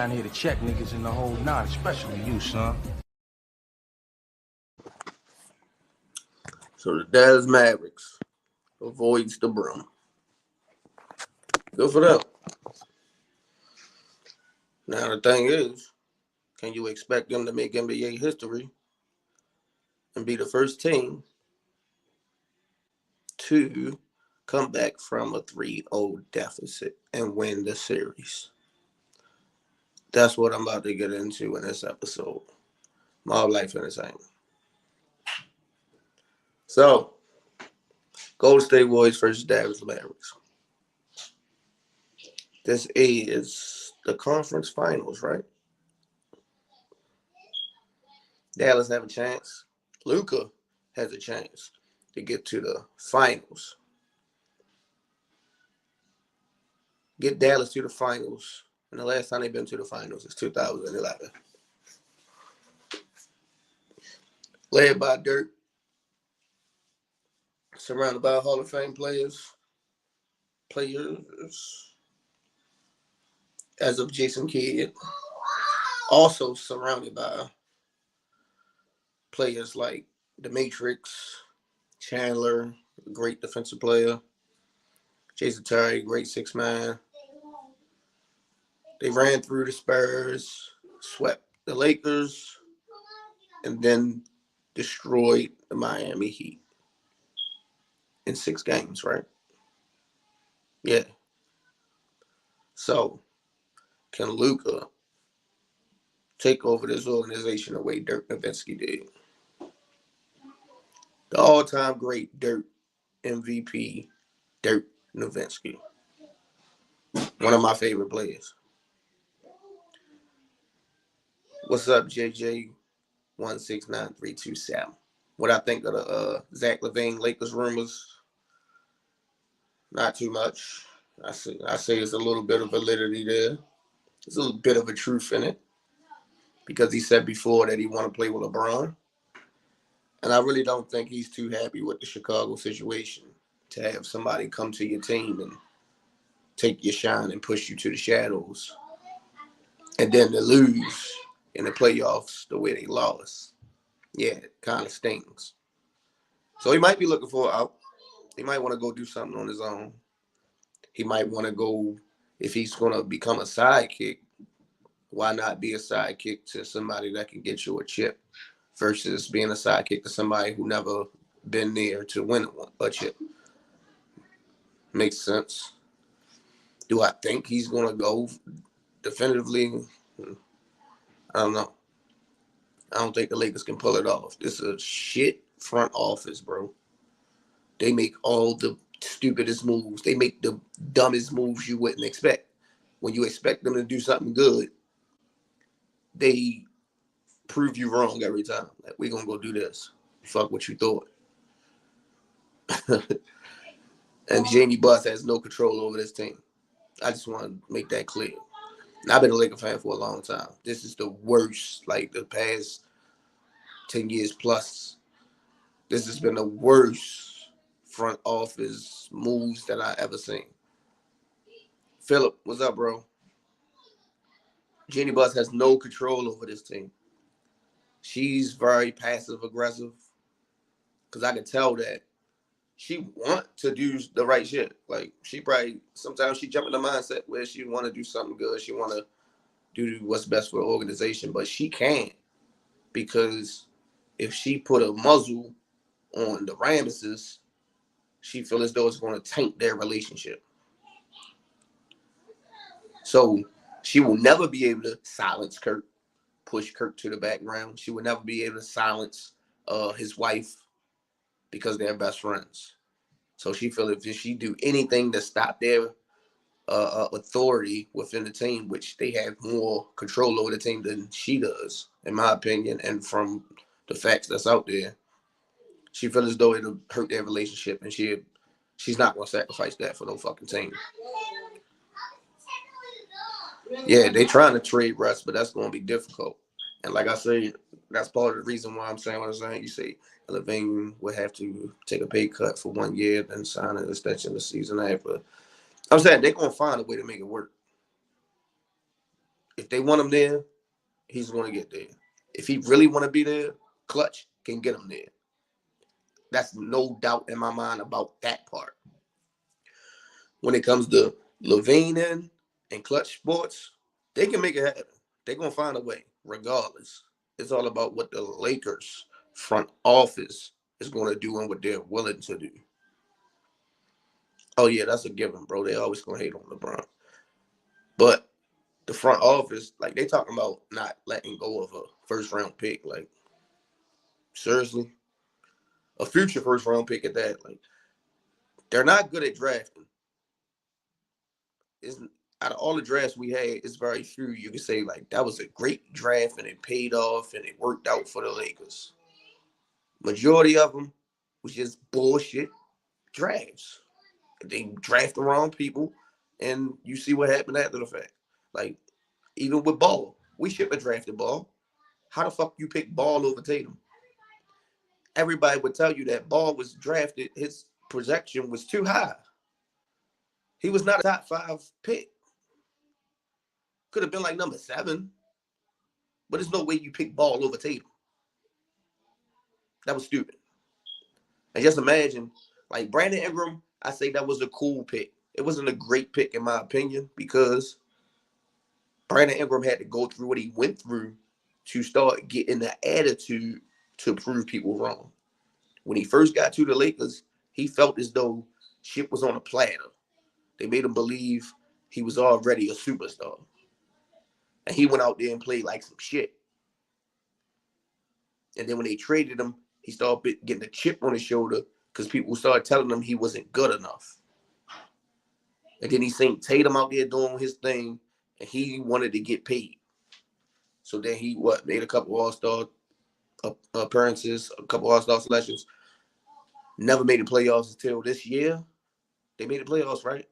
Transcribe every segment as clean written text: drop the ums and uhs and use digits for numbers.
around here to check niggas in the whole nine, especially you, son. So the Dallas Mavericks avoids the Broom. Good for them. Now the thing is, can you expect them to make NBA history and be the first team to come back from a 3-0 deficit and win the series? That's what I'm about to get into in this episode. Mob Life Entertainment. So, Golden State Warriors versus Dallas Mavericks. This is the conference finals, right? Dallas have a chance. Luka has a chance to get to the finals. Get Dallas to the finals. And the last time they've been to the finals is 2011. Led by Dirk. Surrounded by Hall of Fame players. As of Jason Kidd. Also surrounded by players like The Matrix, Chandler, a great defensive player, Jason Terry, great 6-man. They ran through the Spurs, swept the Lakers, and then destroyed the Miami Heat in 6 games, right? Yeah. So, can Luka take over this organization the way Dirk Nowitzki did? The all-time great Dirk MVP, Dirk Nowitzki. One of my favorite players. What's up, JJ169327? What I think of the Zach LaVine Lakers rumors? Not too much. I say it's a little bit of validity there. There's a little bit of a truth in it because he said before that he want to play with LeBron. And I really don't think he's too happy with the Chicago situation to have somebody come to your team and take your shine and push you to the shadows. And then to lose in the playoffs the way they lost. Yeah, it kind of stings. So he might be looking for an out. He might want to go do something on his own. He might want to go, if he's going to become a sidekick, why not be a sidekick to somebody that can get you a chip versus being a sidekick to somebody who never been there to win a chip? Makes sense. Do I think he's going to go definitively? I don't know. I don't think the Lakers can pull it off. This is a shit front office, bro. They make all the stupidest moves. They make the dumbest moves you wouldn't expect. When you expect them to do something good, they prove you wrong every time. Like, we're going to go do this. Fuck what you thought. And Jamie Buss has no control over this team. I just want to make that clear. And I've been a Laker fan for a long time. This is the worst, like the past 10 years plus. This has been the worst front office moves that I ever seen. Philip, what's up, bro? Jeannie Buss has no control over this team. She's very passive aggressive because I can tell that she want to do the right shit. Like, she probably, sometimes she jump in the mindset where she want to do something good. She want to do what's best for the organization, but she can't, because if she put a muzzle on the Ramesses, she feels as though it's going to taint their relationship. So she will never be able to silence Kirk, push Kirk to the background. She will never be able to silence his wife because they're best friends. So she feels if she do anything to stop their authority within the team, which they have more control over the team than she does, in my opinion, and from the facts that's out there, she feels as though it'll hurt their relationship, and she's not going to sacrifice that for no fucking team. Yeah, they trying to trade Russ, but that's going to be difficult. And like I said, that's part of the reason why I'm saying what I'm saying. You say LaVine would have to take a pay cut for 1 year, then sign an extension the season after. I'm saying they're going to find a way to make it work. If they want him there, he's going to get there. If he really want to be there, Clutch can get him there. That's no doubt in my mind about that part. When it comes to Levine and Clutch Sports, they can make it happen. They're going to find a way, regardless. It's all about what the Lakers front office is going to do and what they're willing to do. Oh, yeah, that's a given, bro. They always going to hate on LeBron. But the front office, like, they talking about not letting go of a first-round pick. Like, seriously? A future first-round pick at that. Like, they're not good at drafting. It's, out of all the drafts we had, it's very few you can say, like, that was a great draft and it paid off and it worked out for the Lakers. Majority of them was just bullshit drafts. They draft the wrong people, and you see what happened after the fact. Like, even with Ball, we should have drafted Ball. How the fuck you pick Ball over Tatum? Everybody would tell you that Ball was drafted, his projection was too high. He was not a top 5 pick. Could have been like number 7, but there's no way you pick Ball over Tatum. That was stupid. And just imagine, like Brandon Ingram, I say that was a cool pick. It wasn't a great pick in my opinion because Brandon Ingram had to go through what he went through to start getting the attitude to prove people wrong. When he first got to the Lakers, he felt as though shit was on a platter. They made him believe he was already a superstar. And he went out there and played like some shit. And then when they traded him, he started getting a chip on his shoulder because people started telling him he wasn't good enough. And then he seen Tatum out there doing his thing, and he wanted to get paid. So then he made a couple All-Star appearances, a couple All-Star selections. Never made the playoffs until this year. They made the playoffs, right?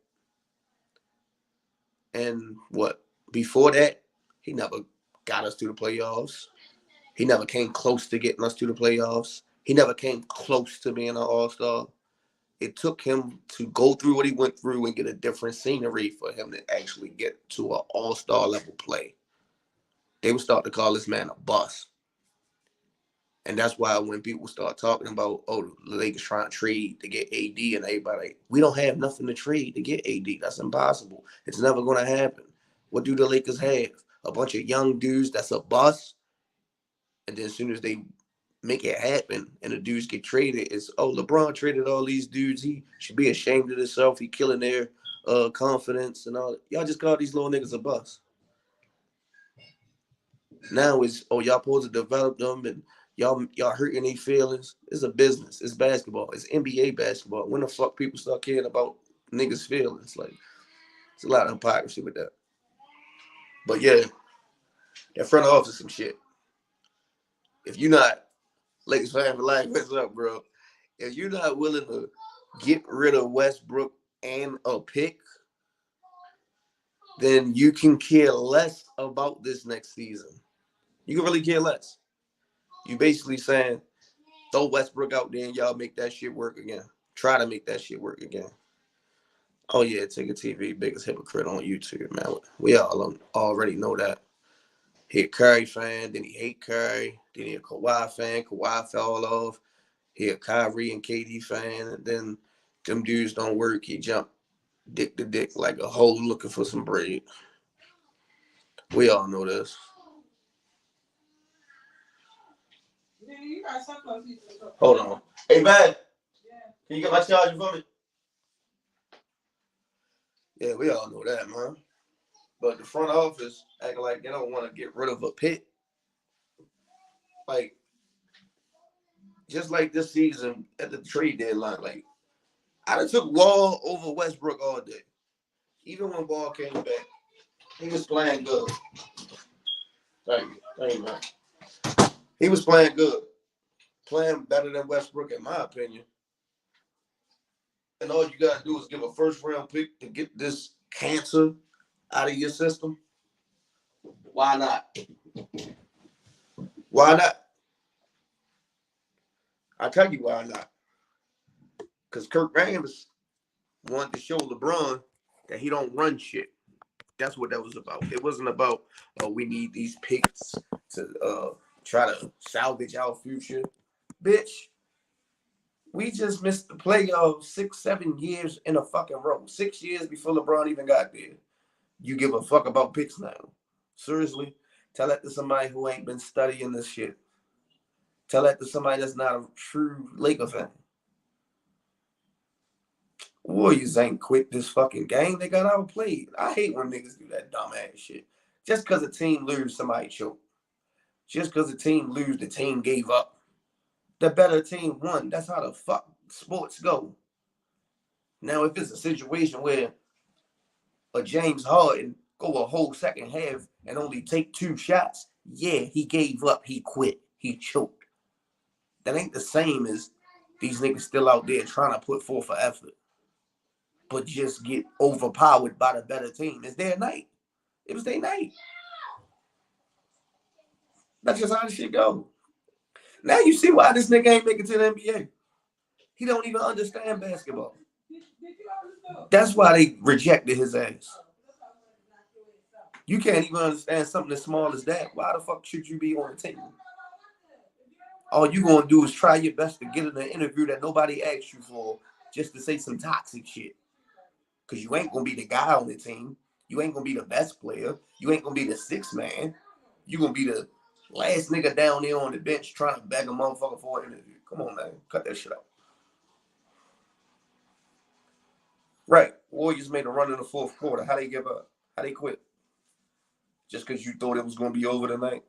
And before that, he never got us to the playoffs. He never came close to getting us to the playoffs. He never came close to being an All-Star. It took him to go through what he went through and get a different scenery for him to actually get to an All-Star level play. They would start to call this man a bust. And that's why when people start talking about, the Lakers trying to trade to get AD and everybody, we don't have nothing to trade to get AD. That's impossible. It's never going to happen. What do the Lakers have? A bunch of young dudes that's a bust. And then as soon as they make it happen and the dudes get traded, it's, LeBron traded all these dudes. He should be ashamed of himself. He killing their confidence and all. Y'all just call these little niggas a bust. Now it's, y'all supposed to develop them and y'all hurting their feelings. It's a business. It's basketball. It's NBA basketball. When the fuck people start caring about niggas' feelings? Like, it's a lot of hypocrisy with that. But yeah, that front office some shit. If you're not Lakers fan for life, what's up, bro? If you're not willing to get rid of Westbrook and a pick, then you can care less about this next season. You can really care less. You basically saying, throw Westbrook out there and y'all make that shit work again. Try to make that shit work again. Oh, yeah, Take a TV, biggest hypocrite on YouTube, man. We all already know that. He a Curry fan, then he hate Curry. Then he a Kawhi fan. Kawhi fell off. He a Kyrie and KD fan. And then them dudes don't work. He jump dick to dick like a hoe looking for some bread. We all know this. Hold on. Hey, man. Can you get my charger for me? Yeah, we all know that, man. But the front office acting like they don't want to get rid of a pick. Like, just like this season at the trade deadline, like, I done took Wall over Westbrook all day. Even when Wall came back, he was playing good. Thank you, man. He was playing good. Playing better than Westbrook, in my opinion. And all you got to do is give a first-round pick to get this cancer out of your system. Why not? Why not? I'll tell you why not. Because Kirk Rambis wanted to show LeBron that he don't run shit. That's what that was about. It wasn't about we need these picks to try to salvage our future. Bitch, we just missed the playoffs 6, 7 years in a fucking row. 6 years before LeBron even got there. You give a fuck about picks now. Seriously? Tell that to somebody who ain't been studying this shit. Tell that to somebody that's not a true Laker fan. Warriors ain't quit this fucking game. They got outplayed. I hate when niggas do that dumbass shit. Just because a team lose, somebody choke. Just because a team lose, the team gave up. The better team won. That's how the fuck sports go. Now, if it's a situation where a James Harden go a whole second half and only take 2 shots, yeah, he gave up. He quit. He choked. That ain't the same as these niggas still out there trying to put forth an effort, but just get overpowered by the better team. It's their night. It was their night. That's just how this shit go. Now you see why this nigga ain't making it to the NBA. He don't even understand basketball. That's why they rejected his ass. You can't even understand something as small as that. Why the fuck should you be on the team? All you gonna do is try your best to get in an interview that nobody asked you for just to say some toxic shit. Because you ain't gonna be the guy on the team. You ain't gonna be the best player. You ain't gonna be the sixth man. You gonna be the last nigga down there on the bench trying to beg a motherfucker for an interview. Come on, man. Cut that shit out. Right. Warriors made a run in the fourth quarter. How they give up? How they quit? Just because you thought it was gonna be over tonight?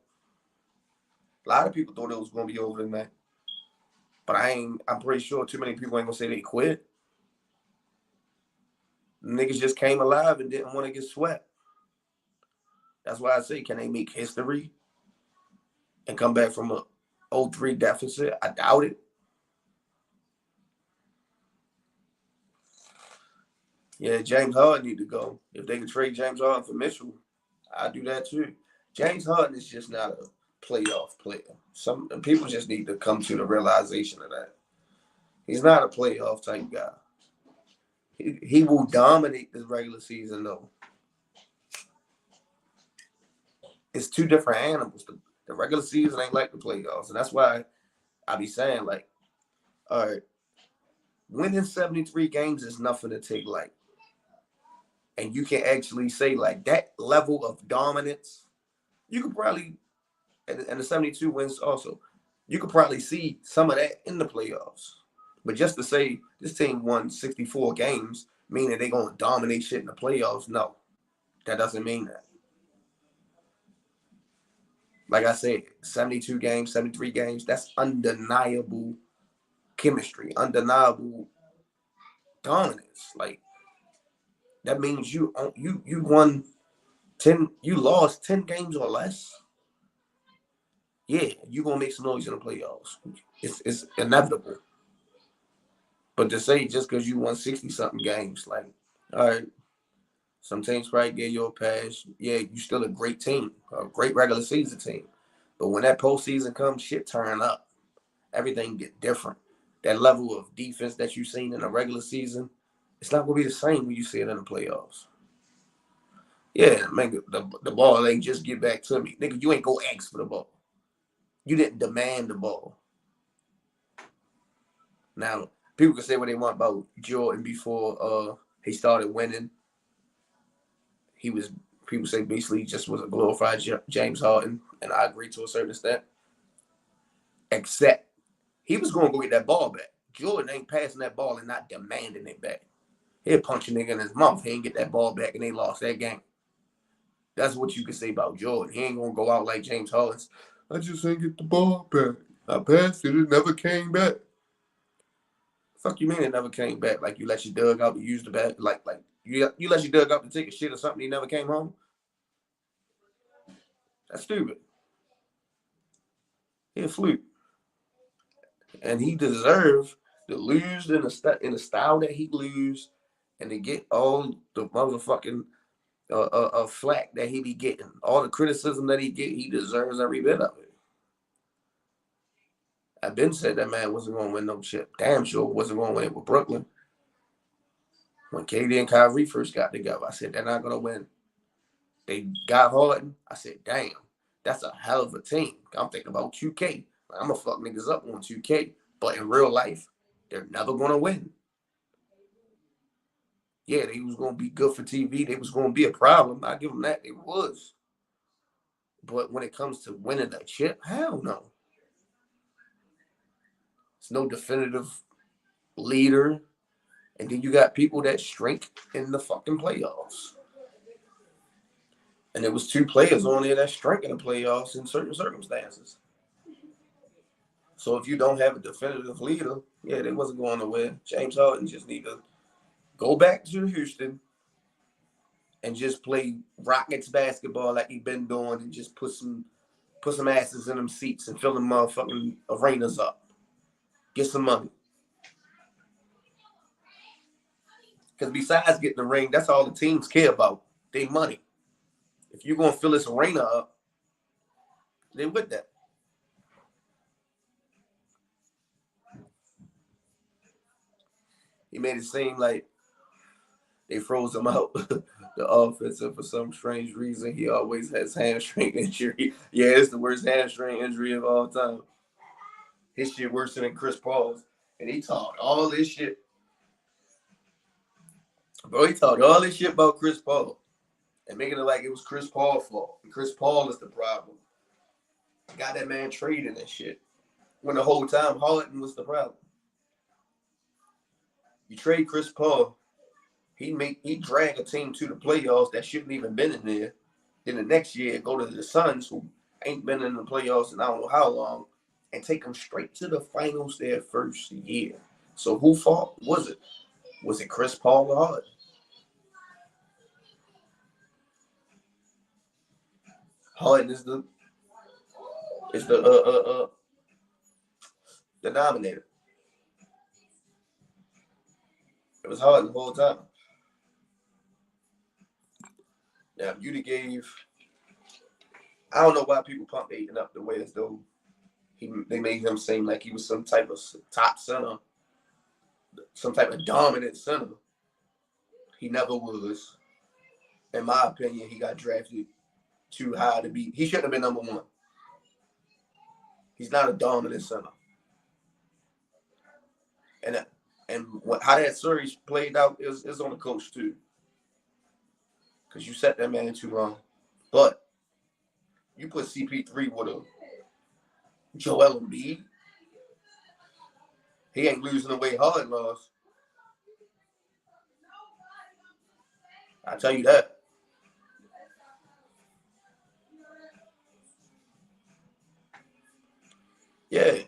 A lot of people thought it was gonna be over tonight. But I'm pretty sure too many people ain't gonna say they quit. Niggas just came alive and didn't want to get swept. That's why I say, can they make history and come back from a 0-3 deficit? I doubt it. Yeah, James Harden need to go. If they could trade James Harden for Mitchell, I'd do that too. James Harden is just not a playoff player. Some people just need to come to the realization of that. He's not a playoff type guy. He will dominate this regular season, though. It's two different animals. The regular season ain't like the playoffs. And that's why I be saying, like, all right, winning 73 games is nothing to take light. And you can actually say, like, that level of dominance, you could probably, and the 72 wins also, you could probably see some of that in the playoffs. But just to say this team won 64 games, meaning they're going to dominate shit in the playoffs, no. That doesn't mean that. Like I said, 72 games, 73 games, that's undeniable chemistry, undeniable dominance. Like, that means you won 10, you lost 10 games or less. Yeah, you're going to make some noise in the playoffs. It's inevitable. But to say just because you won 60-something games, like, all right, some teams probably gave you a pass. Yeah, you still a great team, a great regular season team. But when that postseason comes, shit turn up. Everything get different. That level of defense that you've seen in a regular season, it's not going to be the same when you see it in the playoffs. Yeah, man, the ball ain't just get back to me. Nigga, you ain't go ask for the ball. You didn't demand the ball. Now, people can say what they want about Jordan before he started winning. People say basically he just was a glorified James Harden, and I agree to a certain extent. Except he was going to go get that ball back. Jordan ain't passing that ball and not demanding it back. He'll punch a nigga in his mouth. He ain't get that ball back, and they lost that game. That's what you can say about Jordan. He ain't going to go out like James Harden. I just ain't get the ball back. I passed it. It never came back. Fuck you mean it never came back? Like you let your dug out to use the bat? Like you let your dug out to take a shit or something, he never came home? That's stupid. He a fluke. And he deserves to lose in the style that he lose and to get all the motherfucking flack that he be getting. All the criticism that he get, he deserves every bit of it. I've been said that man wasn't going to win no chip. Damn sure wasn't going to win it with Brooklyn. When KD and Kyrie first got together, I said they're not going to win. They got Harden. I said, damn, that's a hell of a team. I'm thinking about 2K. Like, I'm going to fuck niggas up on 2K. But in real life, they're never going to win. Yeah, they was going to be good for TV. They was going to be a problem. I give them that. They was. But when it comes to winning a chip, hell no. It's no definitive leader. And then you got people that shrink in the fucking playoffs. And there was 2 players on there that shrank in the playoffs in certain circumstances. So if you don't have a definitive leader, yeah, they wasn't going to win. James Harden just need to go back to Houston and just play Rockets basketball like he been doing and just put some asses in them seats and fill them motherfucking arenas up. Get some money. Because besides getting the ring, that's all the teams care about. They money. If you're going to fill this arena up, they with that. He made it seem like they froze him out. The offensive, for some strange reason, he always has hamstring injury. Yeah, it's the worst hamstring injury of all time. His shit worse than Chris Paul's. And he talked all this shit. Bro, he talked all this shit about Chris Paul. And making it like it was Chris Paul's fault. And Chris Paul is the problem. Got that man trading and shit. When the whole time Harden was the problem. You trade Chris Paul, he drag a team to the playoffs that shouldn't even been in there. Then the next year, go to the Suns, who ain't been in the playoffs in I don't know how long, and take them straight to the finals their first year. So who fault was it? Was it Chris Paul or Harden? Harden is the denominator. It was Harden the whole time. Now, if you'd have gave, I don't know why people pump Ayton up the way as though they made him seem like he was some type of top center, some type of dominant center. He never was. In my opinion, he got drafted too high to be. He shouldn't have been number 1. He's not a dominant center. And how that series played out is on the coach too. Because you set that man too long. But you put CP3 with a Joel Embiid. He ain't losing the way Harden lost. I tell you that. Yeah.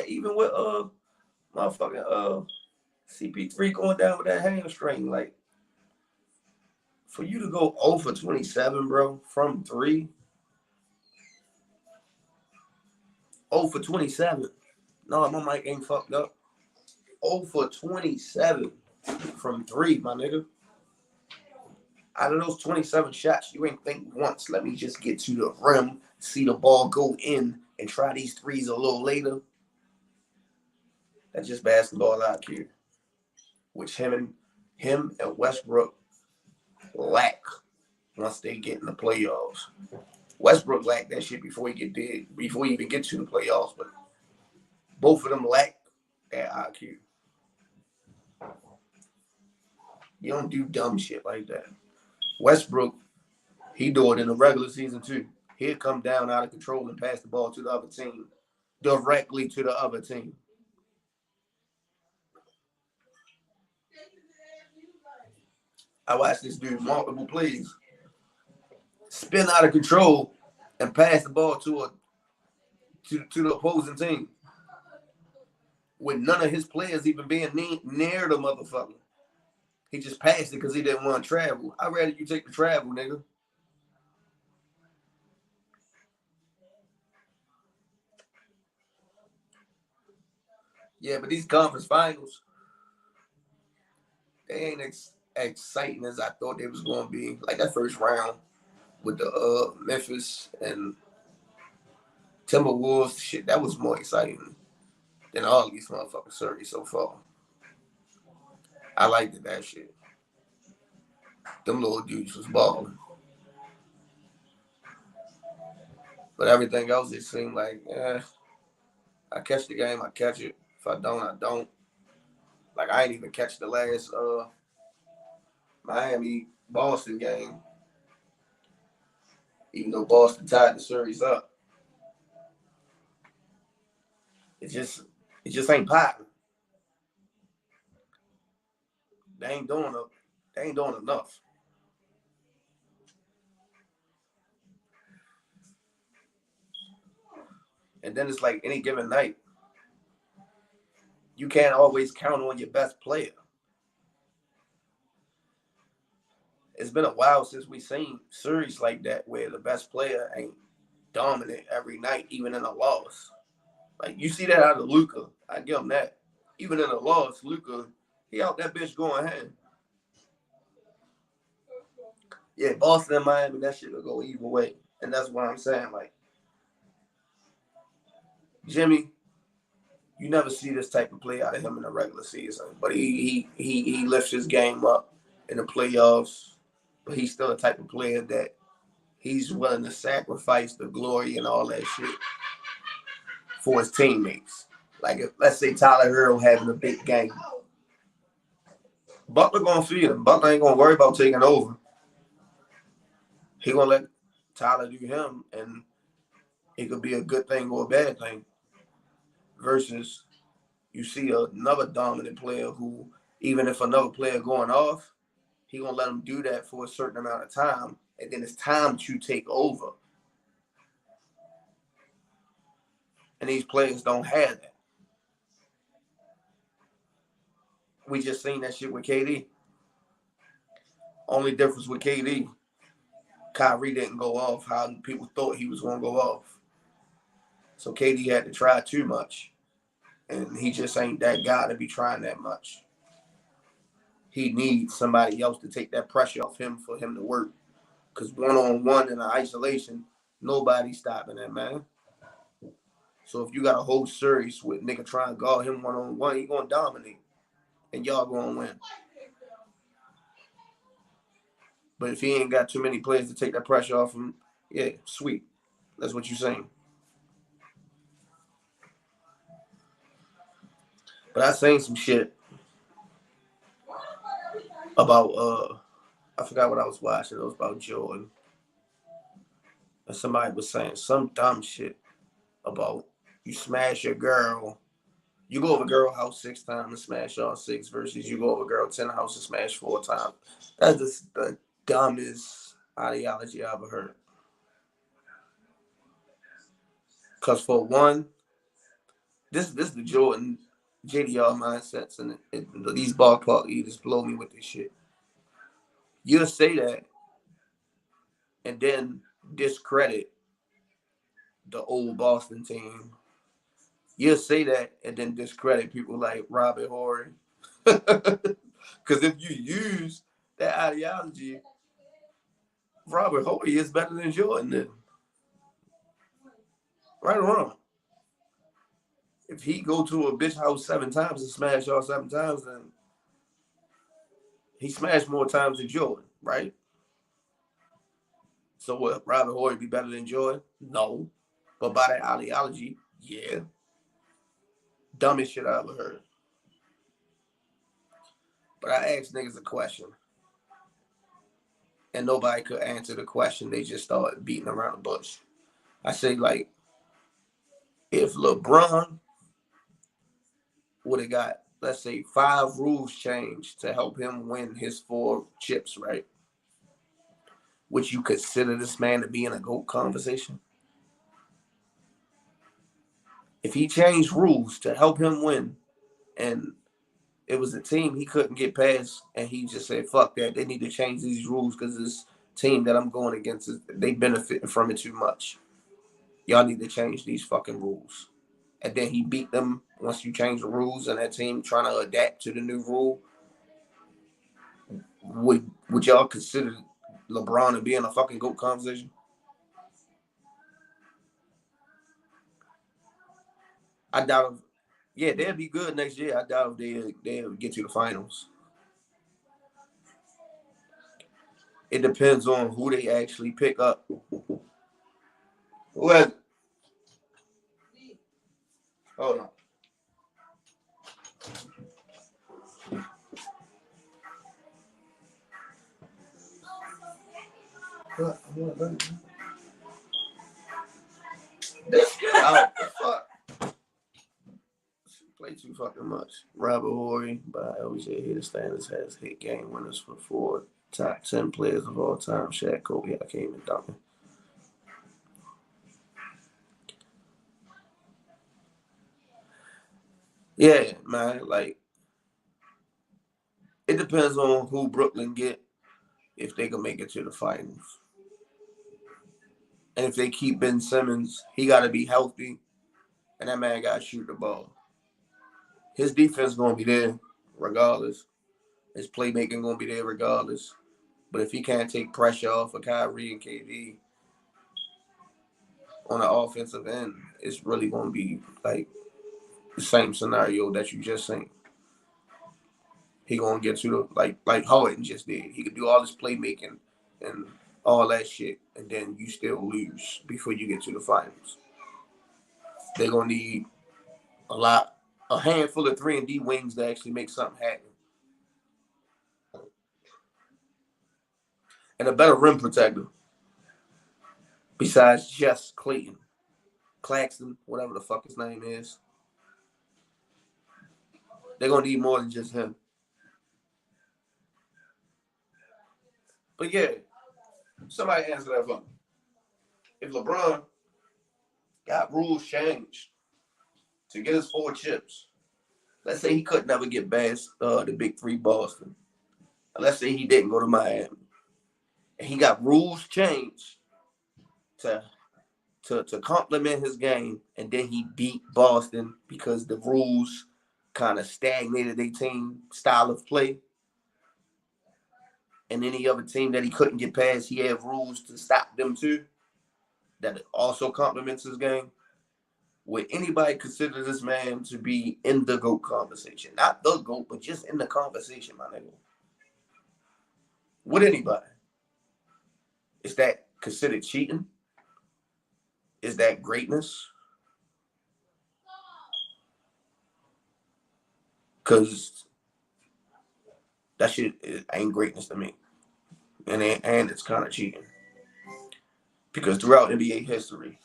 Even with motherfucking CP3 going down with that hamstring, like for you to go 0 for 27, bro, from 3. 0 for 27. No, my mic ain't fucked up. 0 for 27 from 3, my nigga. Out of those 27 shots, you ain't think once, let me just get to the rim, see the ball go in, and try these threes a little later. That's just basketball IQ, which him and Westbrook lack once they get in the playoffs. Westbrook lacked that shit before he even get to the playoffs, but both of them lack that IQ. You don't do dumb shit like that. Westbrook, he do it in the regular season too. He'll come down out of control and pass the ball to the other team, directly to the other team. I watched this dude multiple plays spin out of control and pass the ball to the opposing team with none of his players even being near the motherfucker. He just passed it because he didn't want to travel. I'd rather you take the travel, nigga. Yeah, but these conference finals, they ain't exciting as I thought they was going to be. Like that first round with the Memphis and Timberwolves shit, that was more exciting than all these motherfucking series so far. I liked that shit. Them little dudes was balling. But everything else, it seemed like, I catch the game, I catch it. If I don't, I don't. Like I ain't even catch the last Miami Boston game, even though Boston tied the series up. It just it just ain't popping. They ain't doing enough. And then it's like any given night, you can't always count on your best player. It's been a while since we seen series like that where the best player ain't dominant every night, even in a loss. Like you see that out of Luka. I give him that. Even in a loss, Luka, he out that bitch going hand. Yeah, Boston and Miami, that shit will go either way. And that's what I'm saying. Like, Jimmy, you never see this type of play out of him in the regular season. But he lifts his game up in the playoffs. But he's still the type of player that he's willing to sacrifice the glory and all that shit for his teammates. Like if let's say Tyler Hero having a big game. Butler gonna feed him. Butler ain't gonna worry about taking over. He gonna let Tyler do him, and it could be a good thing or a bad thing. Versus you see another dominant player who, even if another player going off, he gonna let him do that for a certain amount of time, and then it's time to take over. And these players don't have that. We just seen that shit with KD. Only difference with KD, Kyrie didn't go off how people thought he was gonna go off. So KD had to try too much, and he just ain't that guy to be trying that much. He needs somebody else to take that pressure off him for him to work. Because one-on-one in isolation, nobody's stopping that, man. So if you got a whole series with nigga trying to guard him one-on-one, he going to dominate. And y'all going to win. But if he ain't got too many players to take that pressure off him, yeah, sweet. That's what you're saying. But I seen some shit about, I forgot what I was watching. It was about Jordan. And somebody was saying some dumb shit about you smash your girl. You go over girl house 6 times and smash all 6 versus you go over girl 10 house and smash 4 times. That's just the dumbest ideology I ever heard. Because for one, this the Jordan JDR mindsets, and these ballpark eaters blow me with this shit. You'll say that and then discredit the old Boston team. You'll say that and then discredit people like Robert Horry. Because if you use that ideology, Robert Horry is better than Jordan. Then. Right or wrong. If he go to a bitch house 7 times and smash y'all 7 times, then he smashed more times than Jordan, right? So what? Robert Horry be better than Jordan? No. But by that ideology, yeah. Dumbest shit I ever heard. But I asked niggas a question. And nobody could answer the question. They just started beating around the bush. I say, like, if LeBron would have got, let's say, 5 rules changed to help him win his 4 chips, right? Would you consider this man to be in a GOAT conversation? If he changed rules to help him win, and it was a team he couldn't get past, and he just said, fuck that, they need to change these rules because this team that I'm going against, they benefiting from it too much. Y'all need to change these fucking rules. And then he beat them once you change the rules, and that team trying to adapt to the new rule. Would y'all consider LeBron to be in a fucking GOAT conversation? I doubt if, yeah, they'll be good next year. I doubt if they'll get to the finals. It depends on who they actually pick up. Who has it? Hold on. This guy out. The fuck? Play too fucking much. Robert Horry, but I always say his standards has hit game winners for 4 top 10 players of all time. Shaq, Kobe, Hakeem, and Duncan. Yeah, man. Like, it depends on who Brooklyn get if they can make it to the finals. And if they keep Ben Simmons, he got to be healthy, and that man got to shoot the ball. His defense going to be there regardless. His playmaking going to be there regardless. But if he can't take pressure off of Kyrie and KD on the offensive end, it's really going to be like the same scenario that you just seen. He going to get to the, like Harden just did. He could do all this playmaking and all that shit, and then you still lose before you get to the finals. They're going to need a handful of 3-and-D wings to actually make something happen. And a better rim protector besides just Clayton. Claxton, whatever the fuck his name is. They're going to need more than just him. But yeah, somebody answer that for me. If LeBron got rules changed to get his 4 chips, let's say he could never get past the big 3 Boston. Let's say he didn't go to Miami. And he got rules changed to complement his game, and then he beat Boston because the rules kind of stagnated their team style of play. And any other team that he couldn't get past, he had rules to stop them too. That also complements his game. Would anybody consider this man to be in the GOAT conversation? Not the GOAT, but just in the conversation, my nigga. Would anybody? Is that considered cheating? Is that greatness? Because that shit ain't greatness to me. And it's kind of cheating. Because throughout NBA history,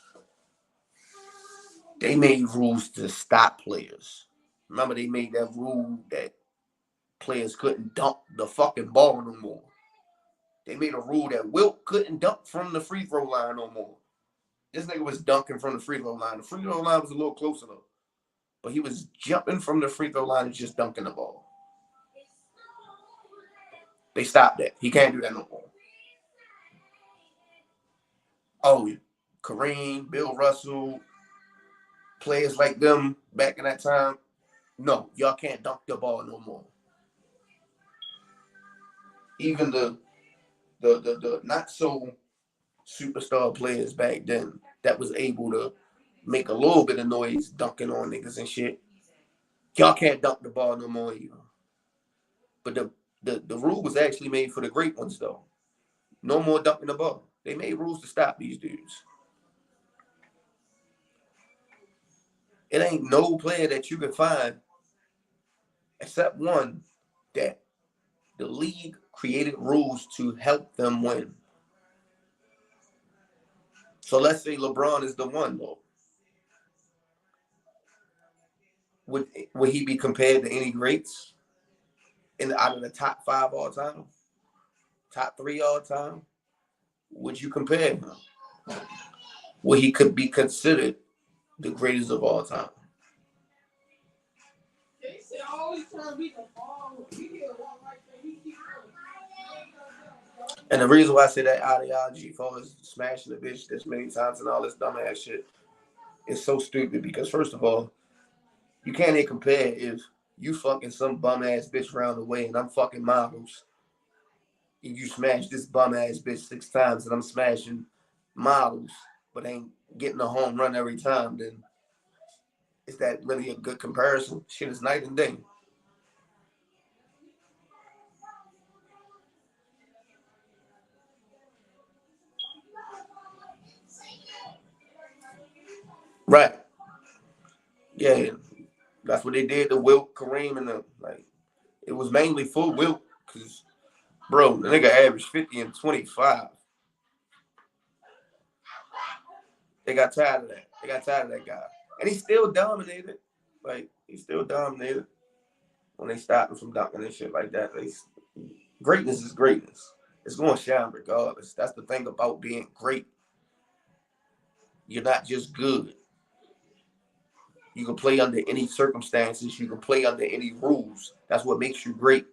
they made rules to stop players. Remember, they made that rule that players couldn't dunk the fucking ball no more. They made a rule that Wilt couldn't dunk from the free throw line no more. This nigga was dunking from the free throw line. The free throw line was a little closer though. But he was jumping from the free throw line and just dunking the ball. They stopped that. He can't do that no more. Oh, Kareem, Bill Russell, players like them back in that time, no, y'all can't dunk the ball no more. Even the not so superstar players back then that was able to make a little bit of noise dunking on niggas and shit. Y'all can't dunk the ball no more either. But the rule was actually made for the great ones though. No more dunking the ball. They made rules to stop these dudes. It ain't no player that you can find except one that the league created rules to help them win. So let's say LeBron is the one though. Would he be compared to any greats out of the top 5 all time? Top 3 all time? Would you compare him? Well, he could be considered the greatest of all time. And the reason why I say that ideology for smashing the bitch this many times and all this dumbass shit is so stupid because first of all, you can't even compare if you fucking some bum ass bitch around the way and I'm fucking models. And you smash this bum ass bitch 6 times and I'm smashing models, but ain't getting a home run every time, then is that really a good comparison? Shit is night and day. Right. Yeah, that's what they did to Wilt, Kareem, and the like. It was mainly for Wilt, because bro, the nigga averaged 50 and 25. They got tired of that. They got tired of that guy, and he still dominated. Like he still dominated when they stopped him from dunking and shit like that. Greatness is greatness. It's going to shine regardless. That's the thing about being great. You're not just good. You can play under any circumstances. You can play under any rules. That's what makes you great.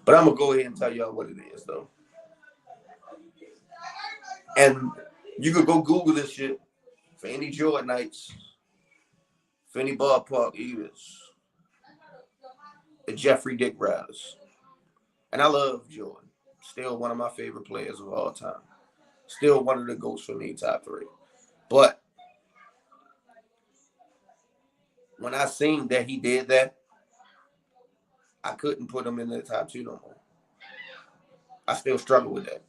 But I'm going to go ahead and tell y'all what it is, though. And you could go Google this shit for any Jordan nights, for any ballpark events, the Jeffrey Dick Riders. And I love Jordan. Still one of my favorite players of all time. Still one of the GOATs for me, top 3. But when I seen that he did that, I couldn't put him in the top 2 no more. I still struggle with that.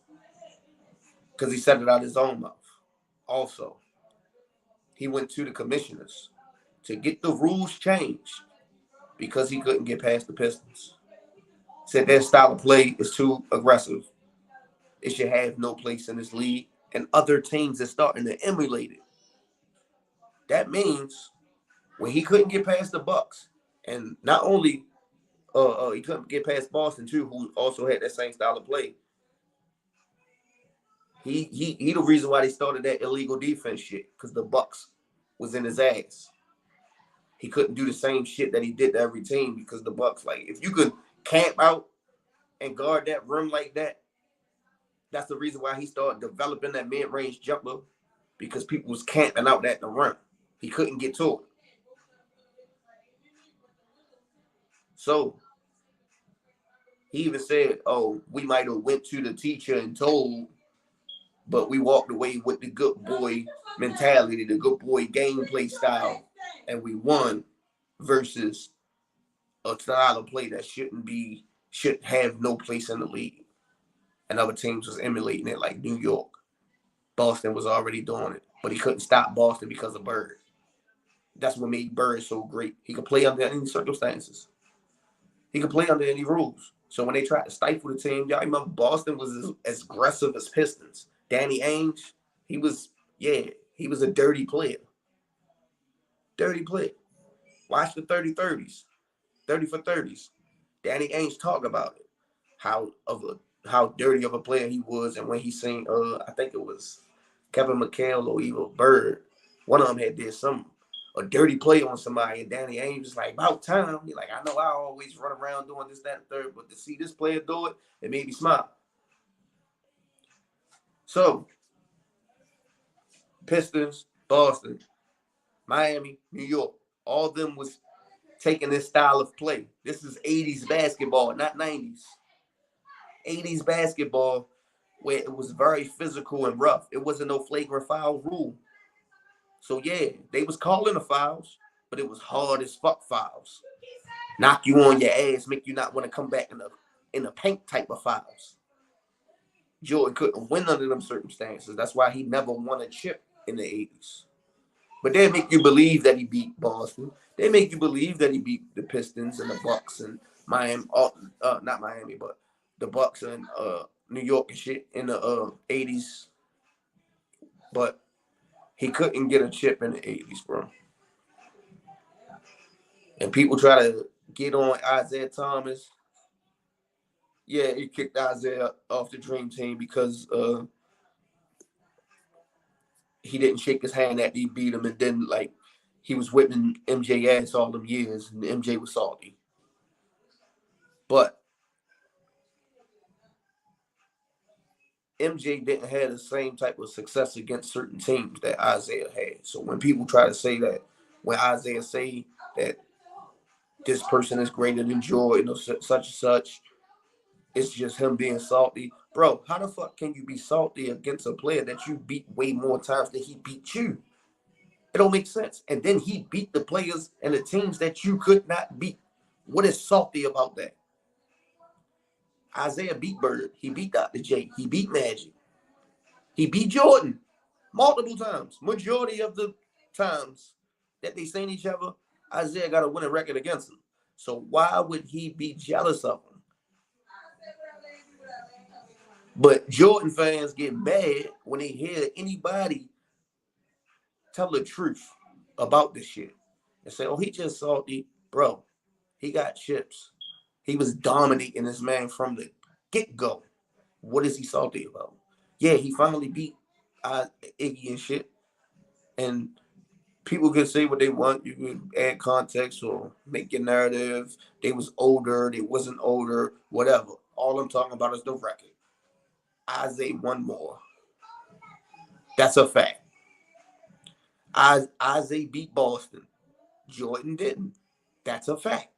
Because he said it out his own mouth. Also, he went to the commissioners to get the rules changed because he couldn't get past the Pistons. Said their style of play is too aggressive. It should have no place in this league. And other teams are starting to emulate it. That means when he couldn't get past the Bucks, and not only he couldn't get past Boston too, who also had that same style of play. He the reason why they started that illegal defense shit, because the Bucks was in his ass. He couldn't do the same shit that he did to every team because the Bucks, like, if you could camp out and guard that rim like that, that's the reason why he started developing that mid-range jumper, because people was camping out at the rim. He couldn't get to it. So he even said, oh, we might have went to the teacher and told, but we walked away with the good boy mentality, the good boy gameplay style, and we won versus a style of play that should have no place in the league. And other teams was emulating it, like New York. Boston was already doing it, but he couldn't stop Boston because of Bird. That's what made Bird so great. He could play under any circumstances. He could play under any rules. So when they tried to stifle the team, y'all remember Boston was as aggressive as Pistons. Danny Ainge, he was a dirty player. Dirty player. Watch the 30-30s. 30 for 30s. Danny Ainge talked about it. How dirty of a player he was, and when he seen I think it was Kevin McHale or even Bird, one of them had did a dirty play on somebody, and Danny Ainge was like, about time. He like, I know I always run around doing this, that, and third, but to see this player do it, it made me smile. So, Pistons, Boston, Miami, New York, all of them was taking this style of play. This is 80s basketball, not 90s. 80s basketball where it was very physical and rough. It wasn't no flagrant foul rule. So, yeah, they was calling the fouls, but it was hard as fuck fouls. Knock you on your ass, make you not want to come back in the paint type of fouls. Jordan couldn't win under them circumstances. That's why he never won a chip in the 80s. But they make you believe that he beat Boston. They make you believe that he beat the Pistons and the Bucks and Miami. Not Miami, but the Bucks and New York and shit in the 80s. But he couldn't get a chip in the 80s, bro. And people try to get on Isaiah Thomas. Yeah, he kicked Isaiah off the Dream Team because he didn't shake his hand after he beat him, and then like he was whipping MJ ass all them years, and MJ was salty. But MJ didn't have the same type of success against certain teams that Isaiah had. So when people try to say that, when Isaiah say that this person is greater than Jordan or such and such, it's just him being salty. Bro, how the fuck can you be salty against a player that you beat way more times than he beat you? It don't make sense. And then he beat the players and the teams that you could not beat. What is salty about that? Isaiah beat Bird. He beat Dr. J. He beat Magic. He beat Jordan multiple times. Majority of the times that they seen each other, Isaiah got a winning record against him. So why would he be jealous of him? But Jordan fans get mad when they hear anybody tell the truth about this shit and say, oh, he just salty. Bro, he got chips. He was dominating this man from the get-go. What is he salty about? Yeah, he finally beat Iggy and shit. And people can say what they want. You can add context or make your narrative. They was older. They wasn't older. Whatever. All I'm talking about is the record. Isaiah won more. That's a fact. Isaiah beat Boston. Jordan didn't. That's a fact.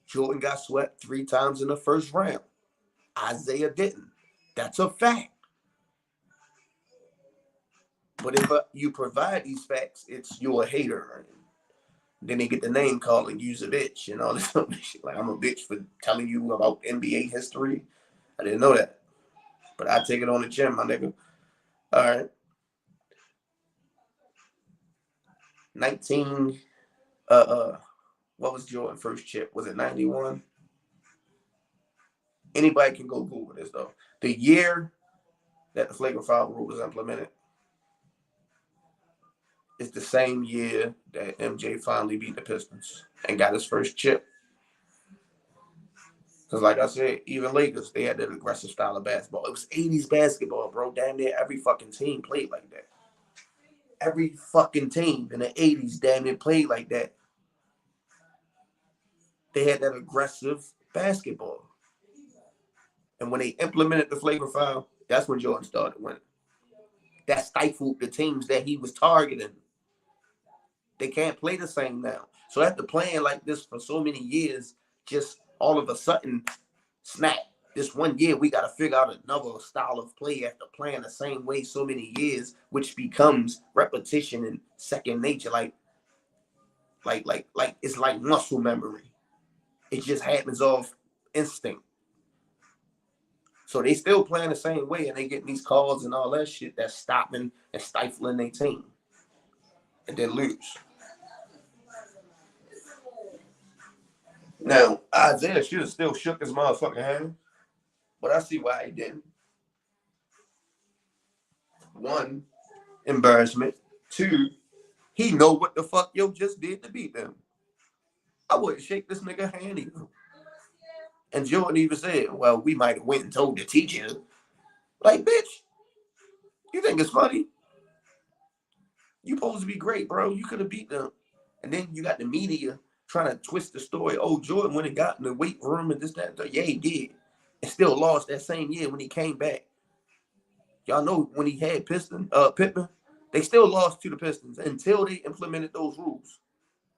Jordan got swept 3 times in the first round. Isaiah didn't. That's a fact. But if you provide these facts, it's you're a hater. Then they get the name calling, use a bitch, and all this other shit. Like, I'm a bitch for telling you about NBA history. I didn't know that. But I take it on the chin, my nigga. All right. 19, what was Jordan's first chip? Was it 91? Anybody can go Google this, though. The year that the flagrant foul rule was implemented is the same year that MJ finally beat the Pistons and got his first chip. Because like I said, even Lakers, they had that aggressive style of basketball. It was 80s basketball, bro. Damn near every fucking team played like that. Every fucking team in the 80s damn near played like that. They had that aggressive basketball. And when they implemented the flagrant foul, that's when Jordan started winning. That stifled the teams that he was targeting. They can't play the same now. So after playing like this for so many years, just all of a sudden, snap. This one year, we got to figure out another style of play after playing the same way so many years, which becomes repetition and second nature. Like it's like muscle memory. It just happens off instinct. So they still playing the same way, and they getting these calls and all that shit that's stopping and stifling their team, and then lose. Now Isaiah should have still shook his motherfucking hand, but I see why he didn't. 1, embarrassment. 2, he know what the fuck yo just did to beat them. I wouldn't shake this nigga hand either. And Jordan even said, well, we might have went and told the teacher. Like, bitch, you think it's funny? You supposed to be great, bro. You could have beat them. And then you got the media trying to twist the story. Oh, Jordan went and got in the weight room and this, that, and that. Yeah, he did. And still lost that same year when he came back. Y'all know when he had Pippen, they still lost to the Pistons until they implemented those rules.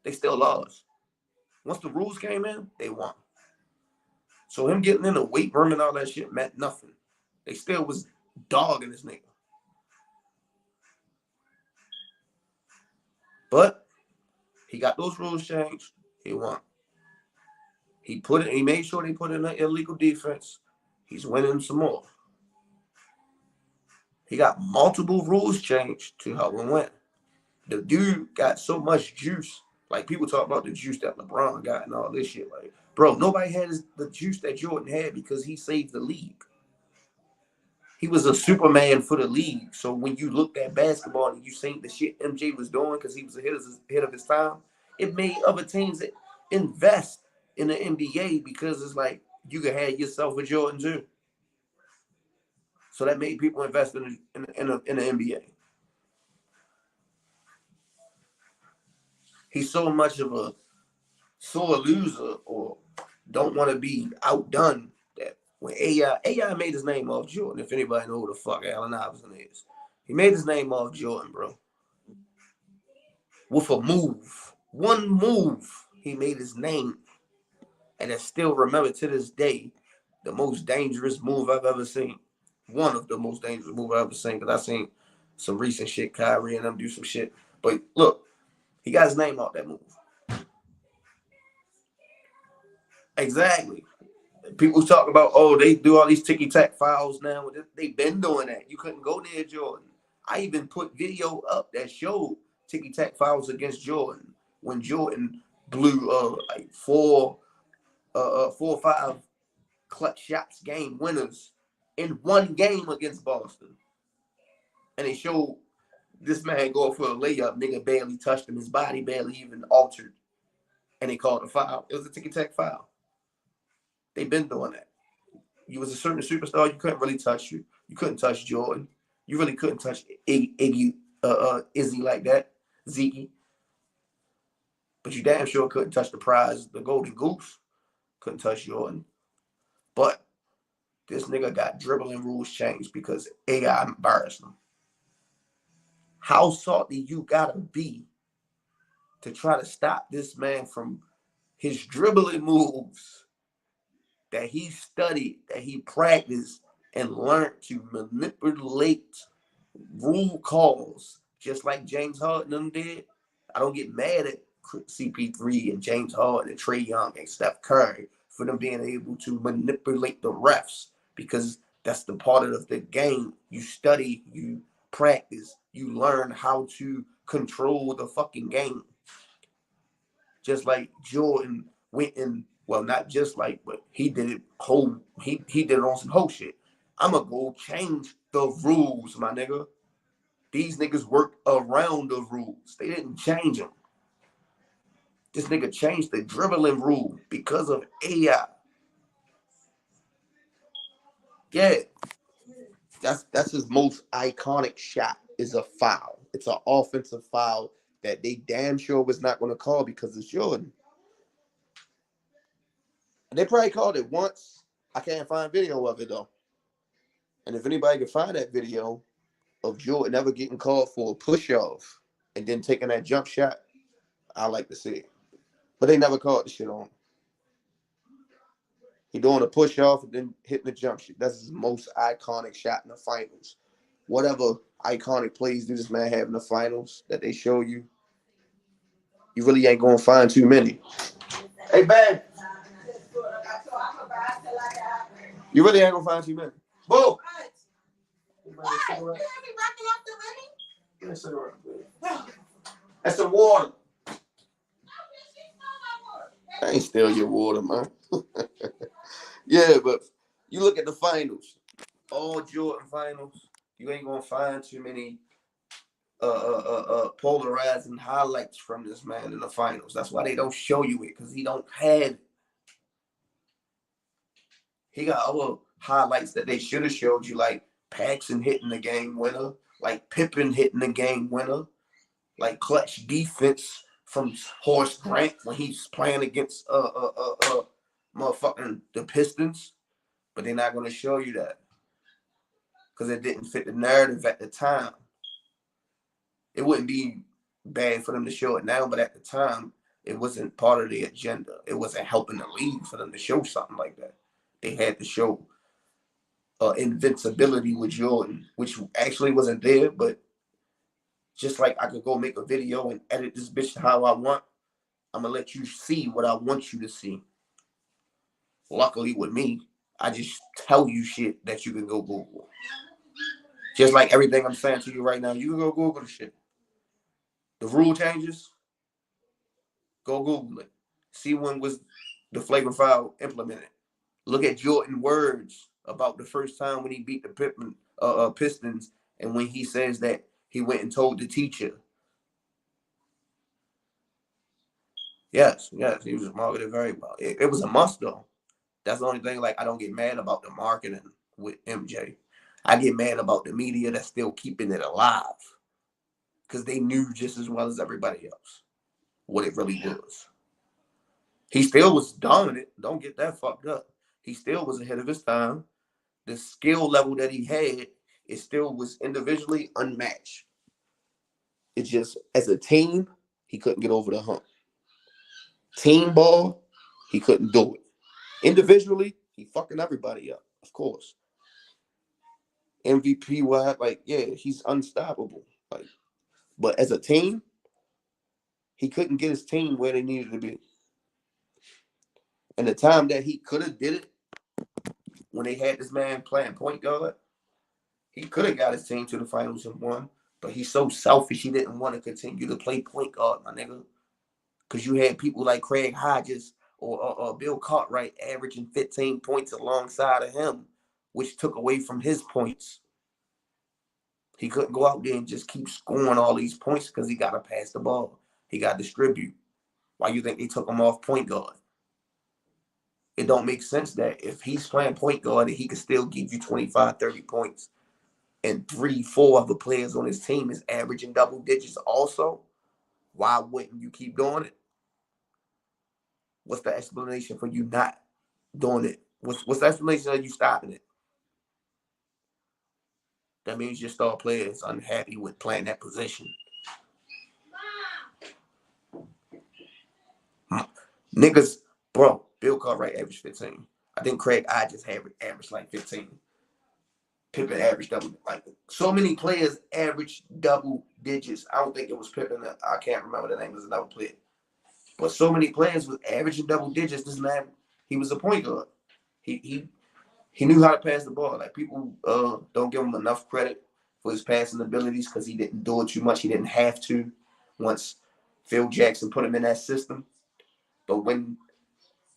They still lost. Once the rules came in, they won. So him getting in the weight room and all that shit meant nothing. They still was dogging this nigga. But he got those rules changed. He won. He made sure they put in an illegal defense. He's winning some more. He got multiple rules changed to help him win. The dude got so much juice. Like, people talk about the juice that LeBron got and all this shit. Like, bro, nobody had the juice that Jordan had because he saved the league. He was a Superman for the league. So when you looked at basketball and you seen the shit MJ was doing because he was ahead of his time, it made other teams invest in the NBA because it's like you could have yourself a Jordan too. So that made people invest in the NBA. He's so much of a sore loser or don't want to be outdone that when AI made his name off Jordan, if anybody know who the fuck Allen Iverson is, he made his name off Jordan, bro. With a move. One move, he made his name. And it's still remembered to this day, the most dangerous move I've ever seen. One of the most dangerous moves I've ever seen. Because I've seen some recent shit, Kyrie and them do some shit. But look, he got his name off that move. Exactly. People talk about, oh, they do all these ticky-tack fouls now. They been doing that. You couldn't go near Jordan. I even put video up that showed ticky-tack fouls against Jordan when Jordan blew like four or five clutch shots, game winners in one game against Boston. And they showed this man go for a layup. Nigga barely touched him. His body barely even altered. And they called a foul. It was a ticky-tack foul. They've been doing that. You was a certain superstar, you couldn't really touch you. You couldn't touch Jordan. You really couldn't touch Iggy, Izzy like that, Zeke. But you damn sure couldn't touch the prize, the golden goose. Couldn't touch Jordan. But this nigga got dribbling rules changed because AI embarrassed him. How salty you gotta be to try to stop this man from his dribbling moves that he studied, that he practiced and learned to manipulate rule calls, just like James Harden them did. I don't get mad at CP3 and James Harden and Trae Young and Steph Curry for them being able to manipulate the refs, because that's the part of the game. You study, you practice, you learn how to control the fucking game. Just like Jordan went in, well, not just like, but he did it he did it on some whole shit. I'ma go change the rules, my nigga. These niggas worked around the rules. They didn't change them. This nigga changed the dribbling rule because of AI. Yeah, that's his most iconic shot, is a foul. It's an offensive foul that they damn sure was not going to call because it's Jordan. They probably called it once. I can't find video of it though. And if anybody can find that video of Jordan never getting called for a push off and then taking that jump shot, I like to see it. But they never called the shit on him. He doing a push off and then hitting the jump shot. That's his most iconic shot in the finals. Whatever iconic plays do this man have in the finals that they show you, you really ain't gonna find too many. Hey, man, you really ain't gonna find too many. Boo! That's some water. I ain't steal your water, man. Yeah, but you look at the finals, all Jordan finals, you ain't gonna find too many polarizing highlights from this man in the finals. That's why they don't show you it, because he don't have. He got other highlights that they should have showed you, like Paxson hitting the game winner, like Pippen hitting the game winner, like clutch defense from Horace Grant when he's playing against motherfucking the Pistons. But they're not gonna show you that because it didn't fit the narrative at the time. It wouldn't be bad for them to show it now, but at the time, it wasn't part of the agenda. It wasn't helping the league for them to show something like that. They had to show invincibility with Jordan, which actually wasn't there. But just like I could go make a video and edit this bitch how I want, I'm gonna let you see what I want you to see. Luckily with me, I just tell you shit that you can go Google. Just like everything I'm saying to you right now, you can go Google the shit. The rule changes, go Google it. See when was the flagrant foul implemented. Look at Jordan words about the first time when he beat the Pistons, and when he says that he went and told the teacher. Yes, he was marketed very well. It was a must though. That's the only thing. Like, I don't get mad about the marketing with MJ. I get mad about the media that's still keeping it alive, because they knew just as well as everybody else what it really was. He still was dominant. Don't get that fucked up. He still was ahead of his time. The skill level that he had, it still was individually unmatched. It's just, as a team, he couldn't get over the hump. Team ball, he couldn't do it. Individually, he fucking everybody up, of course. MVP wise, like, yeah, he's unstoppable. Like, but as a team, he couldn't get his team where they needed to be. And the time that he could have did it, when they had this man playing point guard, he could have got his team to the finals and won. But he's so selfish, he didn't want to continue to play point guard, my nigga. Because you had people like Craig Hodges or Bill Cartwright averaging 15 points alongside of him, which took away from his points. He couldn't go out there and just keep scoring all these points because he got to pass the ball. He got to distribute. Why you think they took him off point guard? It don't make sense that if he's playing point guard, he can still give you 25, 30 points, and 3, 4 of the players on his team is averaging double digits also. Why wouldn't you keep doing it? What's the explanation for you not doing it? What's the explanation of you stopping it? That means your star player is unhappy with playing that position. Niggas, bro, Bill Cartwright averaged 15. I think Craig Hodges averaged like 15. Pippen averaged double. Like, so many players averaged double digits. I don't think it was Pippen. I can't remember the name of another player. But so many players was averaging double digits. This man, he was a point guard. He knew how to pass the ball. Like, people don't give him enough credit for his passing abilities because he didn't do it too much. He didn't have to once Phil Jackson put him in that system. But when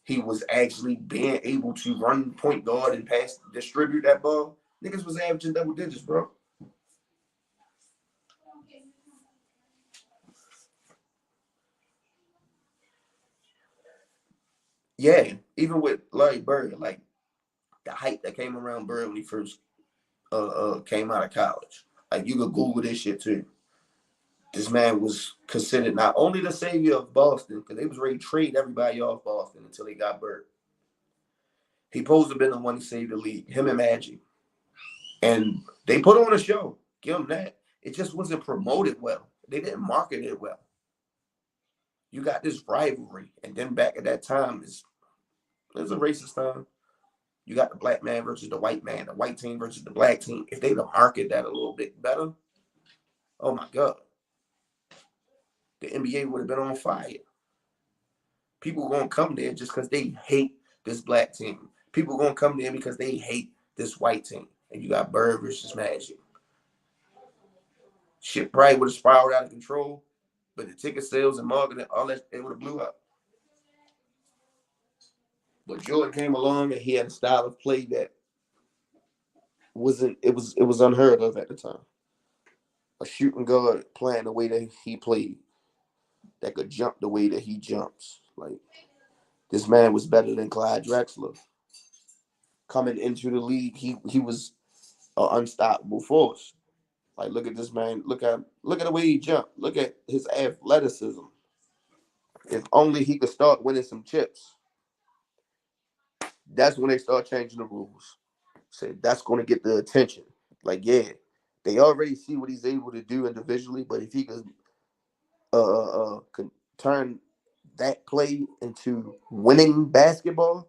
he was actually being able to run point guard and distribute that ball, niggas was averaging double digits, bro. Yeah, even with Larry Bird, like the hype that came around Bird when he first came out of college. Like, you could Google this shit too. This man was considered not only the savior of Boston, because they was ready to trade everybody off Boston until they got Bird. He supposed to have been the one to save the league, him and Magic. And they put on a show. Give them that. It just wasn't promoted well. They didn't market it well. You got this rivalry. And then back at that time, it was a racist time. You got the black man versus the white man, the white team versus the black team. If they'd have marketed that a little bit better, oh my God, the NBA would have been on fire. People are going to come there just because they hate this black team. People are going to come there because they hate this white team. And you got Bird versus Magic. Shit probably would have spiraled out of control, but the ticket sales and marketing, all that, it would have blew up. But Jordan came along and he had a style of play that it was unheard of at the time. A shooting guard playing the way that he played, that could jump the way that he jumps. Like, this man was better than Clyde Drexler. Coming into the league, he was an unstoppable force. Like, look at this man. Look at the way he jumped. Look at his athleticism. If only he could start winning some chips. That's when they start changing the rules. Say that's going to get the attention. Like, yeah, they already see what he's able to do individually, but if he could turn that play into winning basketball,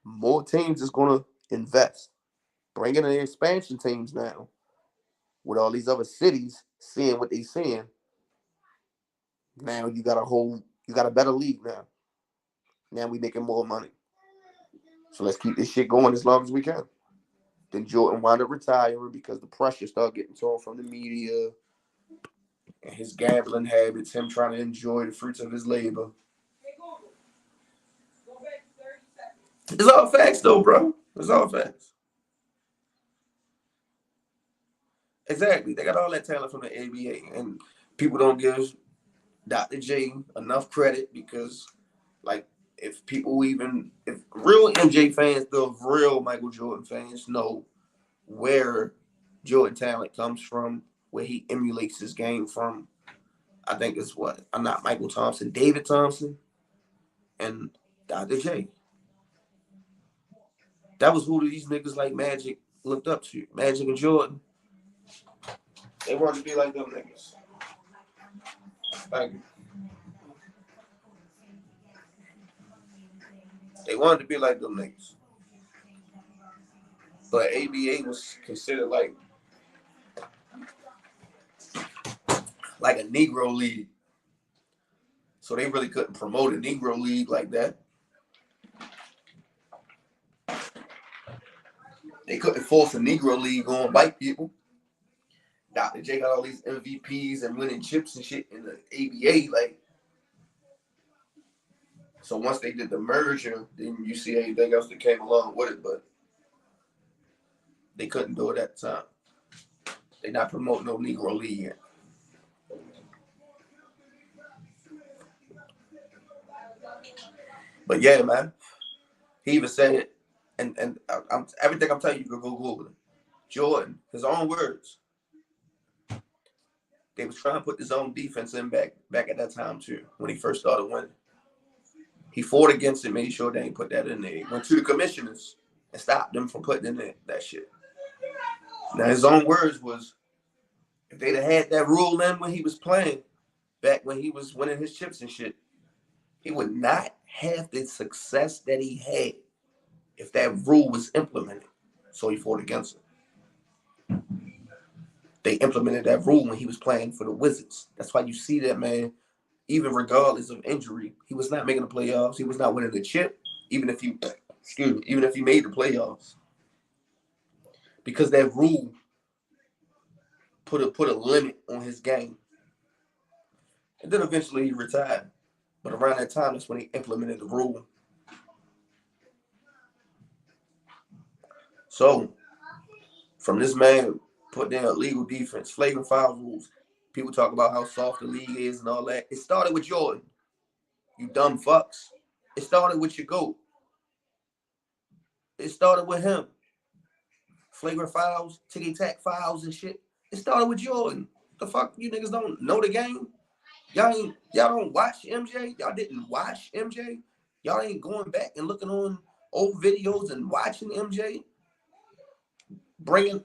more teams is going to invest. Bringing in the expansion teams now, with all these other cities seeing what they seeing. Now you got a better league now. Now we making more money. So let's keep this shit going as long as we can. Then Jordan wound up retiring because the pressure started getting to him from the media and his gambling habits, him trying to enjoy the fruits of his labor. It's all facts though, bro. It's all facts. Exactly. They got all that talent from the ABA, and people don't give Dr. J enough credit because, like, if real MJ fans, the real Michael Jordan fans know where Jordan talent comes from, where he emulates his game from. I think it's I'm not Michael Thompson, David Thompson, and Dr. J. That was who these niggas like Magic looked up to. Magic and Jordan. They wanted to be like them niggas. Thank you. They wanted to be like them niggas. But ABA was considered like a Negro league. So they really couldn't promote a Negro league like that. They couldn't force a Negro League on white people. Dr. J got all these MVPs and winning chips and shit in the ABA. Like, so once they did the merger, then you see everything else that came along with it. But they couldn't do it at the time. They not promoting no Negro League yet. But yeah, man. He even said it, and everything I'm telling you, you can go Google it. Jordan, his own words. They was trying to put his own defense in back at that time too, when he first started winning. He fought against it, made sure they ain't put that in there. He went to the commissioners and stopped them from putting in that shit. Now his own words was, if they'd have had that rule in when he was playing, back when he was winning his chips and shit, he would not have the success that he had if that rule was implemented. So he fought against it. They implemented that rule when he was playing for the Wizards. That's why you see that, man, even regardless of injury, he was not making the playoffs. He was not winning the chip, even if he made the playoffs. Because that rule put a limit on his game. And then eventually he retired. But around that time, that's when he implemented the rule. So, from this man putting down illegal defense, flagrant foul rules, people talk about how soft the league is and all that. It started with Jordan, you dumb fucks. It started with your GOAT. It started with him. Flagrant fouls, ticky-tack fouls and shit. It started with Jordan. The fuck, you niggas don't know the game? Y'all don't watch MJ? Y'all didn't watch MJ? Y'all ain't going back and looking on old videos and watching MJ? Bringing,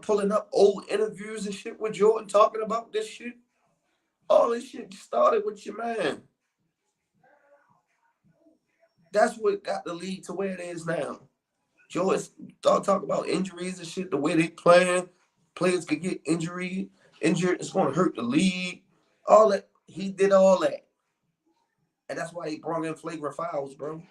pulling up old interviews and shit with Jordan talking about this shit? All this shit started with your man. That's what got the league to where it is now. Jordan start talking about injuries and shit, the way they playing. Players could get injured. It's going to hurt the league. All that. He did all that. And that's why he brought in flagrant fouls, bro.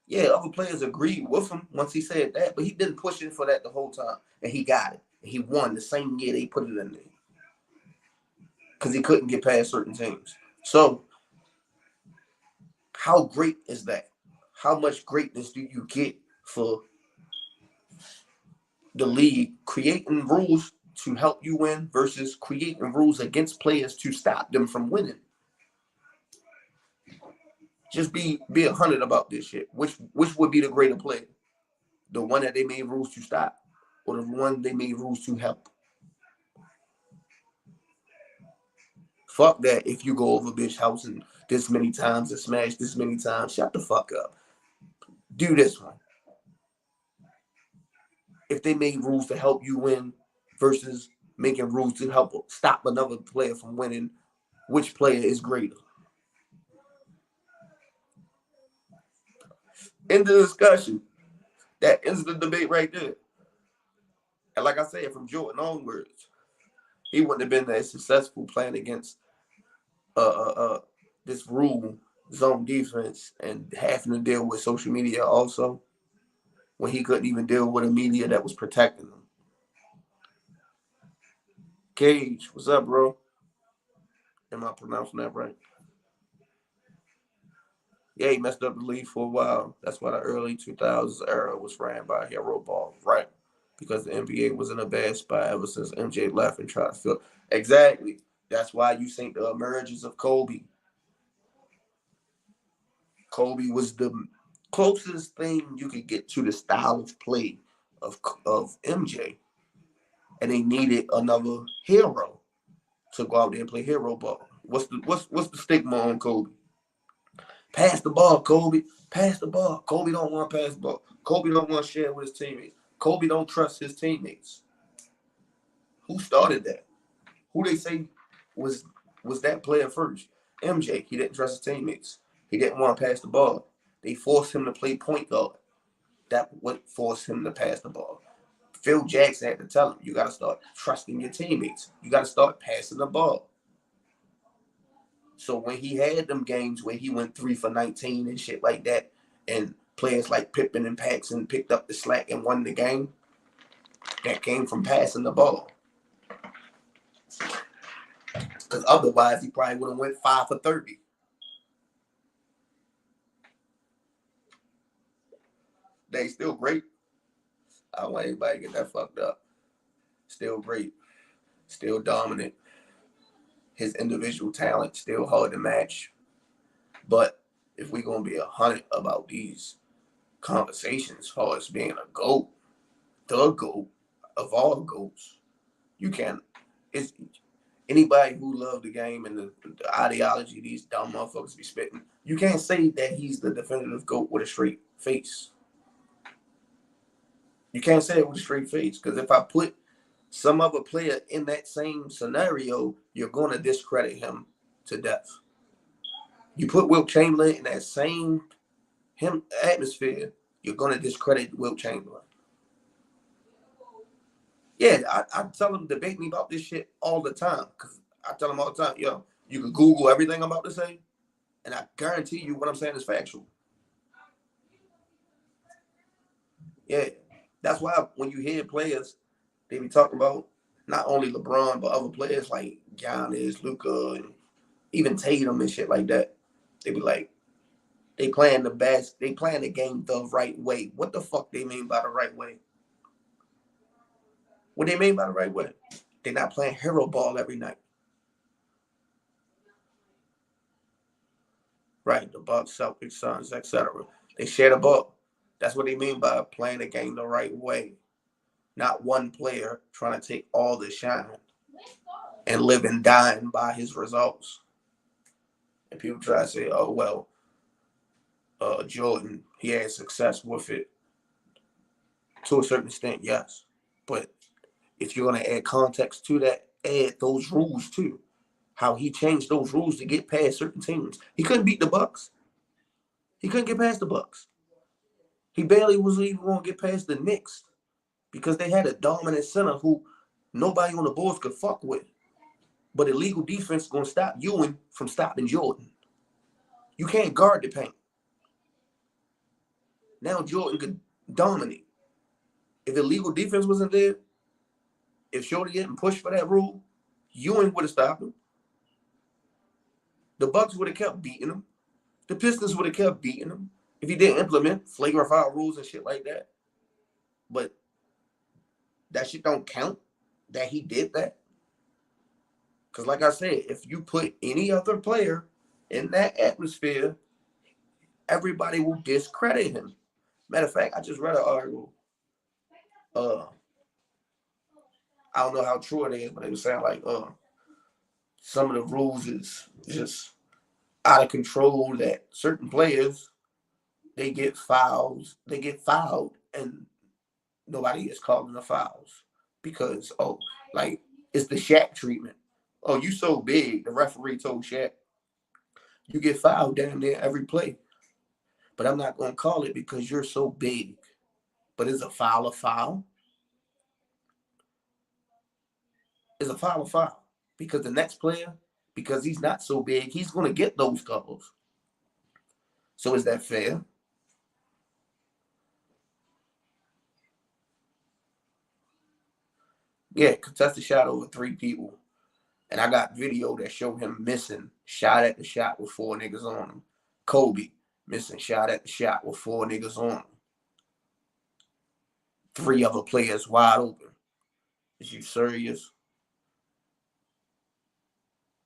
Yeah, other players agreed with him once he said that, but he been pushing for that the whole time. And he got it. And he won the same year they put it in there. Because he couldn't get past certain teams. So, how great is that? How much greatness do you get for the league creating rules to help you win versus creating rules against players to stop them from winning? Just be 100 about this shit. Which would be the greater player? The one that they made rules to stop, or the one they made rules to help? Fuck that. If you go over bitch house and this many times and smash this many times, shut the fuck up. Do this one. If they made rules to help you win versus making rules to help stop another player from winning, which player is greater? End the discussion. That ends the debate right there. And like I said, from Jordan onwards, he wouldn't have been as successful playing against this rule zone defense and having to deal with social media also, when he couldn't even deal with a media that was protecting him. Cage, what's up, bro? Am I pronouncing that right? Yeah, he messed up the league for a while. That's why the early 2000s era was ran by hero ball, right? Because the NBA was in a bad spot ever since MJ left and tried to fill. Exactly. That's why you think the emergence of Kobe. Kobe was the closest thing you could get to the style of play of MJ, and they needed another hero to go out there and play hero ball. What's the stigma on Kobe? Pass the ball, Kobe. Pass the ball. Kobe don't want to pass the ball. Kobe don't want to share with his teammates. Kobe don't trust his teammates. Who started that? Who they say was that player first? MJ. He didn't trust his teammates. He didn't want to pass the ball. They forced him to play point guard. That would force him to pass the ball. Phil Jackson had to tell him, you got to start trusting your teammates. You got to start passing the ball. So when he had them games where he went 3 for 19 and shit like that, and players like Pippen and Paxson picked up the slack and won the game, that came from passing the ball. Because otherwise, he probably would have went 5 for 30. They still great. I don't want anybody to get that fucked up. Still great. Still dominant. His individual talent still hard to match. But if we're going to be 100 about these conversations as far as being a GOAT, the GOAT of all GOATs, you can't. It's anybody who love the game and the ideology these dumb motherfuckers be spitting, you can't say that he's the definitive GOAT with a straight face. You can't say it with a straight face, because if I put some other player in that same scenario, you're going to discredit him to death. You put Wilt Chamberlain in that same atmosphere, you're going to discredit Wilt Chamberlain. Yeah, I tell them debate me about this shit all the time, because I tell them all the time, yo, you can Google everything I'm about to say, and I guarantee you what I'm saying is factual. Yeah, that's why when you hear players, they be talking about not only LeBron, but other players like Giannis, Luka, and even Tatum and shit like that. They be like, they playing the best, they playing the game the right way. What the fuck they mean by the right way? What they mean by the right way? They're not playing hero ball every night. Right, the Bucks, Celtics, Suns, etc. They share the ball. That's what they mean by playing the game the right way. Not one player trying to take all the shine and live and dying by his results. And people try to say, oh, well, Jordan, he had success with it. To a certain extent, yes. But if you're going to add context to that, add those rules too. How he changed those rules to get past certain teams. He couldn't beat the Bucks. He couldn't get past the Bucks. He barely was even going to get past the Knicks because they had a dominant center who nobody on the boards could fuck with. But illegal defense is going to stop Ewing from stopping Jordan. You can't guard the paint. Now Jordan could dominate. If illegal defense wasn't there, if Shorty didn't push for that rule, Ewing would have stopped him. The Bucks would have kept beating him. The Pistons would have kept beating him if he didn't implement flagrant foul rules and shit like that. But that shit don't count that he did that. Because like I said, if you put any other player in that atmosphere, everybody will discredit him. Matter of fact, I just read an article. I don't know how true it is, but it was saying like some of the rules is just out of control, that certain players they get fouled, and nobody is calling the fouls because like it's the Shaq treatment. Oh, you so big, the referee told Shaq, you get fouled down there every play. But I'm not gonna call it because you're so big. But is a foul a foul? Is a foul a foul? Because the next player, because he's not so big, he's gonna get those calls. So is that fair? Yeah, contested shot over 3 people. And I got video that showed him missing shot at the shot with 4 niggas on him. Kobe missing shot at the shot with 4 niggas on him. 3 other players wide open. Is you serious?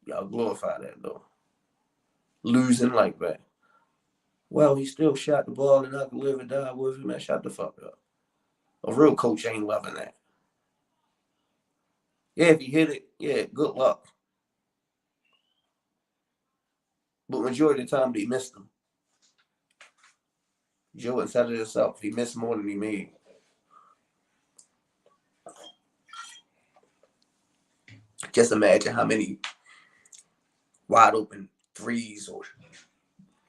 Y'all glorify that though. Losing like that. Well, he still shot the ball and I could live and die with him. Man, shut the fuck up. A real coach ain't loving that. Yeah, if he hit it, yeah, good luck. But majority of the time, they missed him. Jordan said it himself. He missed more than he made. Just imagine how many wide open threes or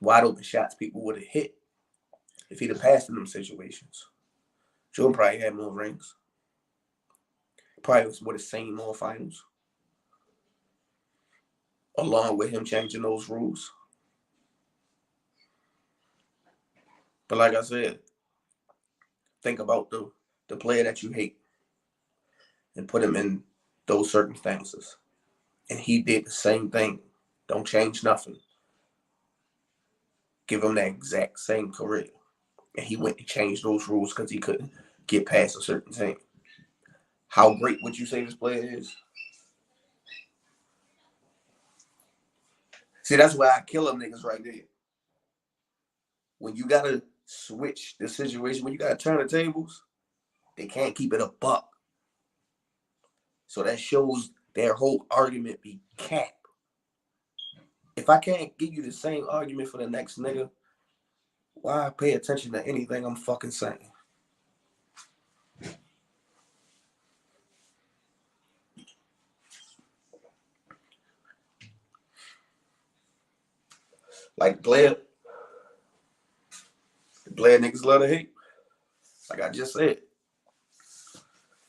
wide open shots people would have hit if he'd have passed in them situations. Jordan probably had more rings. Probably would have seen more finals. Along with him changing those rules. But like I said, think about the player that you hate and put him in those circumstances. And he did the same thing. Don't change nothing. Give him that exact same career. And he went to change those rules because he couldn't get past a certain thing. How great would you say this player is? See, that's why I kill them niggas right there. When you gotta switch the situation, when you gotta turn the tables, they can't keep it a buck. So that shows their whole argument be cap. If I can't give you the same argument for the next nigga, why pay attention to anything I'm fucking saying? Like Blair niggas love to hate. Like I just said,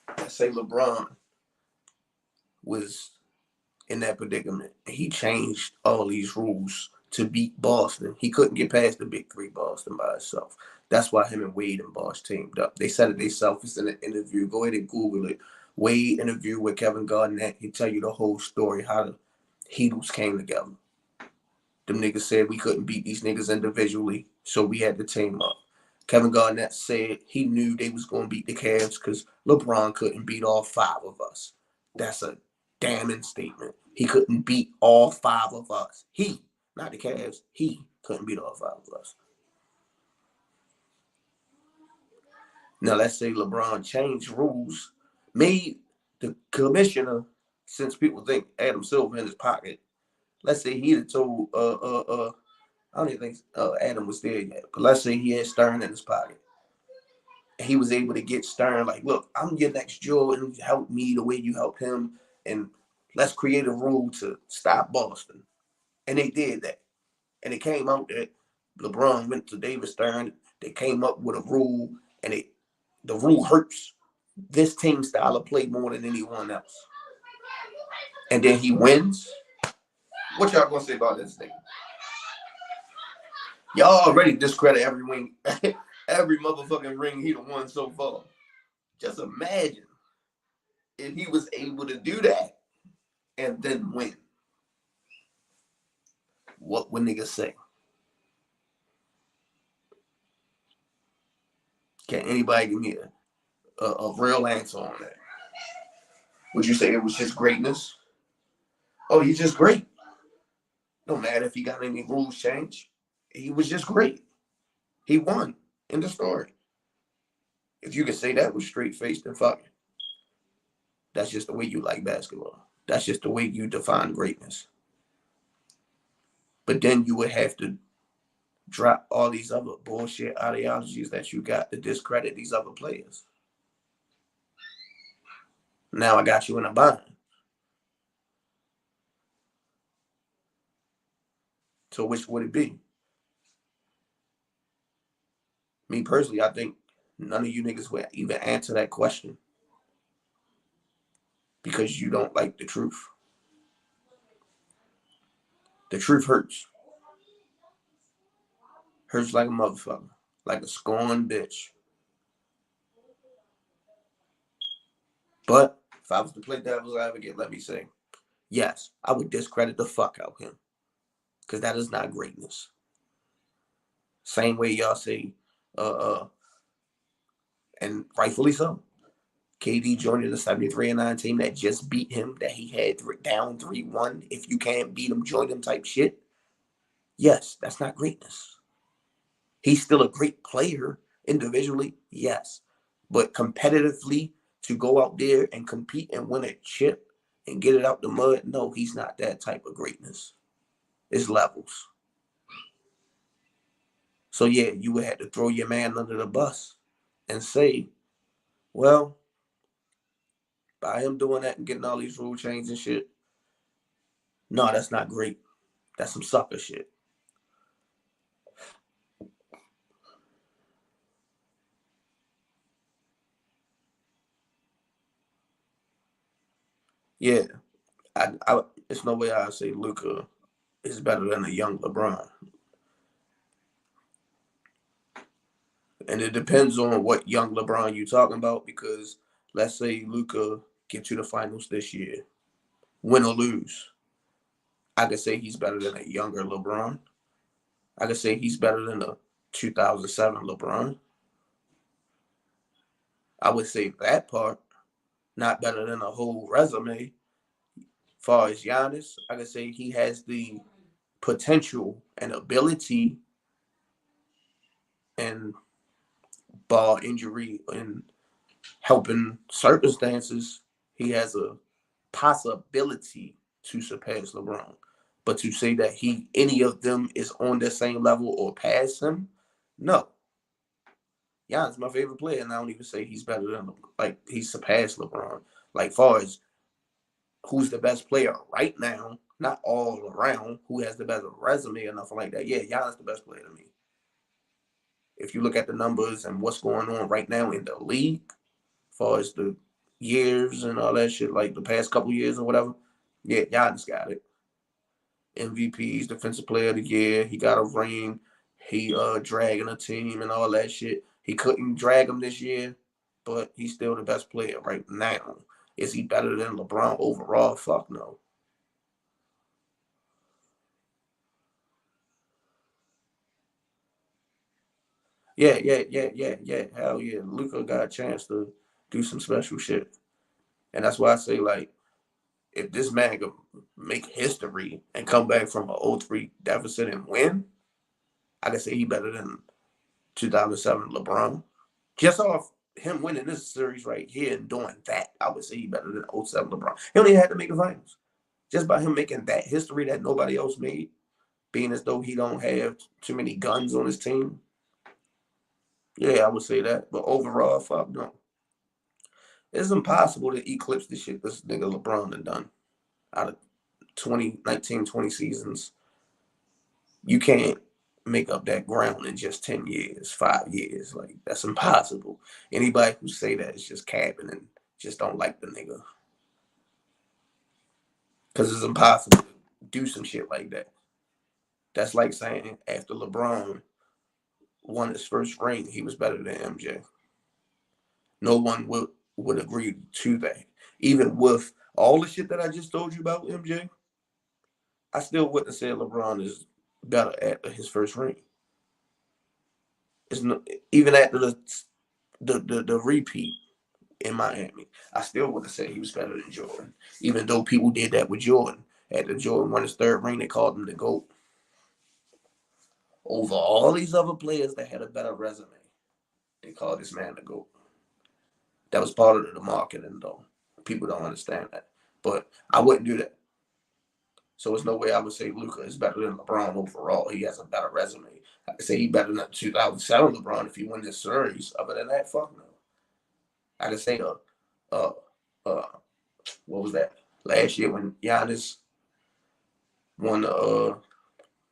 I say LeBron was in that predicament. He changed all these rules to beat Boston. He couldn't get past the big three Boston by himself. That's why him and Wade and Bosh teamed up. They said it themselves. It's in an interview. Go ahead and Google it. Wade interview with Kevin Garnett. He tell you the whole story, how the Heatles came together. Them niggas said we couldn't beat these niggas individually, so we had to team up. Kevin Garnett said he knew they was going to beat the Cavs because LeBron couldn't beat all five of us. That's a damning statement. He couldn't beat all five of us. He, not the Cavs, he couldn't beat all five of us. Now, let's say LeBron changed rules, made the commissioner, since people think Adam Silver in his pocket, let's say he'd have told, I don't even think Adam was there yet, but let's say he had Stern in his pocket. And he was able to get Stern, like, look, I'm your next Jordan, help me the way you help him, and let's create a rule to stop Boston. And they did that. And it came out that LeBron went to David Stern. They came up with a rule, and the rule hurts this team style of play more than anyone else. And then he wins. What y'all gonna say about this thing? Y'all already discredit every ring, every motherfucking ring he done won so far. Just imagine if he was able to do that and then win. What would niggas say? Can anybody give me a real answer on that? Would you say it was just greatness? Oh, he's just great. No matter if he got any rules changed. He was just great. He won in the story. If you could say that with straight face, then fuck it. That's just the way you like basketball. That's just the way you define greatness. But then you would have to drop all these other bullshit ideologies that you got to discredit these other players. Now I got you in a bind. So which would it be? Me personally, I think none of you niggas would even answer that question because you don't like the truth. The truth hurts. Hurts like a motherfucker. Like a scorned bitch. But if I was to play devil's advocate, let me say, yes, I would discredit the fuck out of him. Because that is not greatness. Same way y'all say, and rightfully so. KD joining the 73-9 team that just beat him, that he had down 3-1. If you can't beat him, join him type shit. Yes, that's not greatness. He's still a great player individually, yes. But competitively, to go out there and compete and win a chip and get it out the mud, no, he's not that type of greatness. It's levels. So, yeah, you would have to throw your man under the bus and say, well, by him doing that and getting all these rule changes and shit, no, that's not great. That's some sucker shit. Yeah, it's no way I say Luka is better than a young LeBron. And it depends on what young LeBron you talking about, because let's say Luka get to the finals this year, win or lose. I could say he's better than a younger LeBron. I could say he's better than a 2007 LeBron. I would say that part, not better than a whole resume. As far as Giannis, I could say he has the potential and ability and ball injury and helping circumstances. He has a possibility to surpass LeBron. But to say that any of them is on the same level or past him, no. Giannis my favorite player, and I don't even say he's better than like he surpassed LeBron. Like far as who's the best player right now, not all around, who has the best resume or nothing like that. Yeah, Giannis the best player to me. If you look at the numbers and what's going on right now in the league, as far as the years and all that shit, like the past couple years or whatever, yeah, Giannis got it. MVPs, Defensive Player of the Year. He got a ring. He dragging a team and all that shit. He couldn't drag him this year, but he's still the best player right now. Is he better than LeBron overall? Fuck no. Yeah. Hell yeah. Luka got a chance to do some special shit. And that's why I say, like, if this man could make history and come back from an 0-3 deficit and win, I can say he better than 2007 LeBron. Just off him winning this series right here and doing that, I would say he better than '07 LeBron. He only had to make the finals. Just by him making that history that nobody else made, being as though he don't have too many guns on his team. Yeah, I would say that. But overall, fuck no. It's impossible to eclipse the shit this nigga LeBron done out of 20 seasons. You can't make up that ground in just 10 years, 5 years. Like, that's impossible. Anybody who say that is just capping and just don't like the nigga. Because it's impossible to do some shit like that. That's like saying after LeBron won his first ring, he was better than MJ. No one would agree to that. Even with all the shit that I just told you about MJ, I still wouldn't say LeBron is better after his first ring. It's no, even after the repeat in Miami, I still wouldn't say he was better than Jordan. Even though people did that with Jordan. After Jordan won his third ring, they called him the GOAT. Over all these other players that had a better resume, they called this man the GOAT. That was part of the marketing, though. People don't understand that. But I wouldn't do that. So there's no way I would say Luka is better than LeBron overall. He has a better resume. I could say he's better than 2007 LeBron if he won this series. Other than that, fuck no. I could say uh, uh, what was that? Last year when Giannis won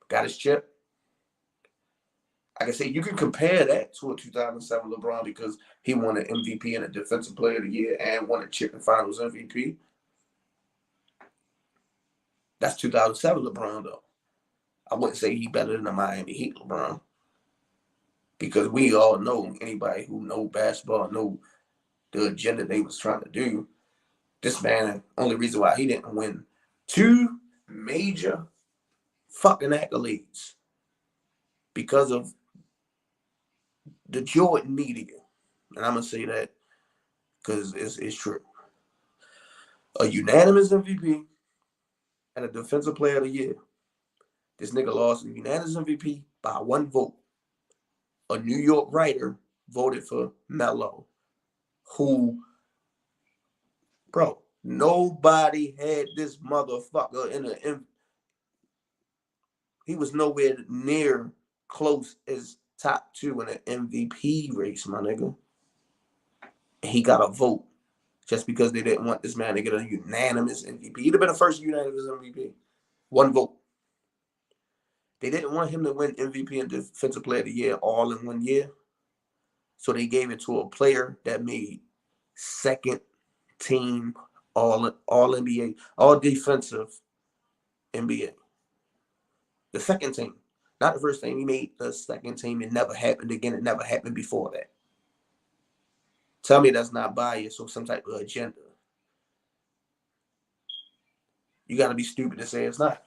got his chip. I can say you can compare that to a 2007 LeBron because he won an MVP and a Defensive Player of the Year and won a chip and Finals MVP. That's 2007 LeBron though. I wouldn't say he better than the Miami Heat LeBron because we all know, anybody who know basketball know the agenda they was trying to do. This man, only reason why he didn't win two major fucking accolades because of the Jordan media. And I'm going to say that because it's true. A unanimous MVP and a Defensive Player of the Year. This nigga lost a unanimous MVP by one vote. A New York writer voted for M.L.E, who, bro, nobody had this motherfucker in a. He was nowhere near close as top two in an MVP race, my nigga. He got a vote just because they didn't want this man to get a unanimous MVP. He'd have been the first unanimous MVP. One vote. They didn't want him to win MVP and Defensive Player of the Year all in 1 year. So they gave it to a player that made second team all NBA, all defensive NBA. The second team. Not the first team. He made the second team. It never happened again. It never happened before that. Tell me that's not bias or some type of agenda. You got to be stupid to say it's not.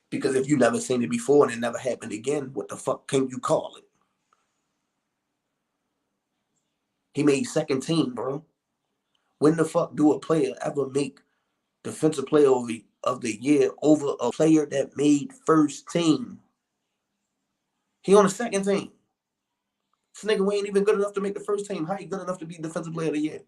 Because if you never seen it before and it never happened again, what the fuck can you call it? He made second team, bro. When the fuck do a player ever make defensive player of the year over a player that made first team? He on the second team. This nigga ain't even good enough to make the first team. How he good enough to be defensive player of the year?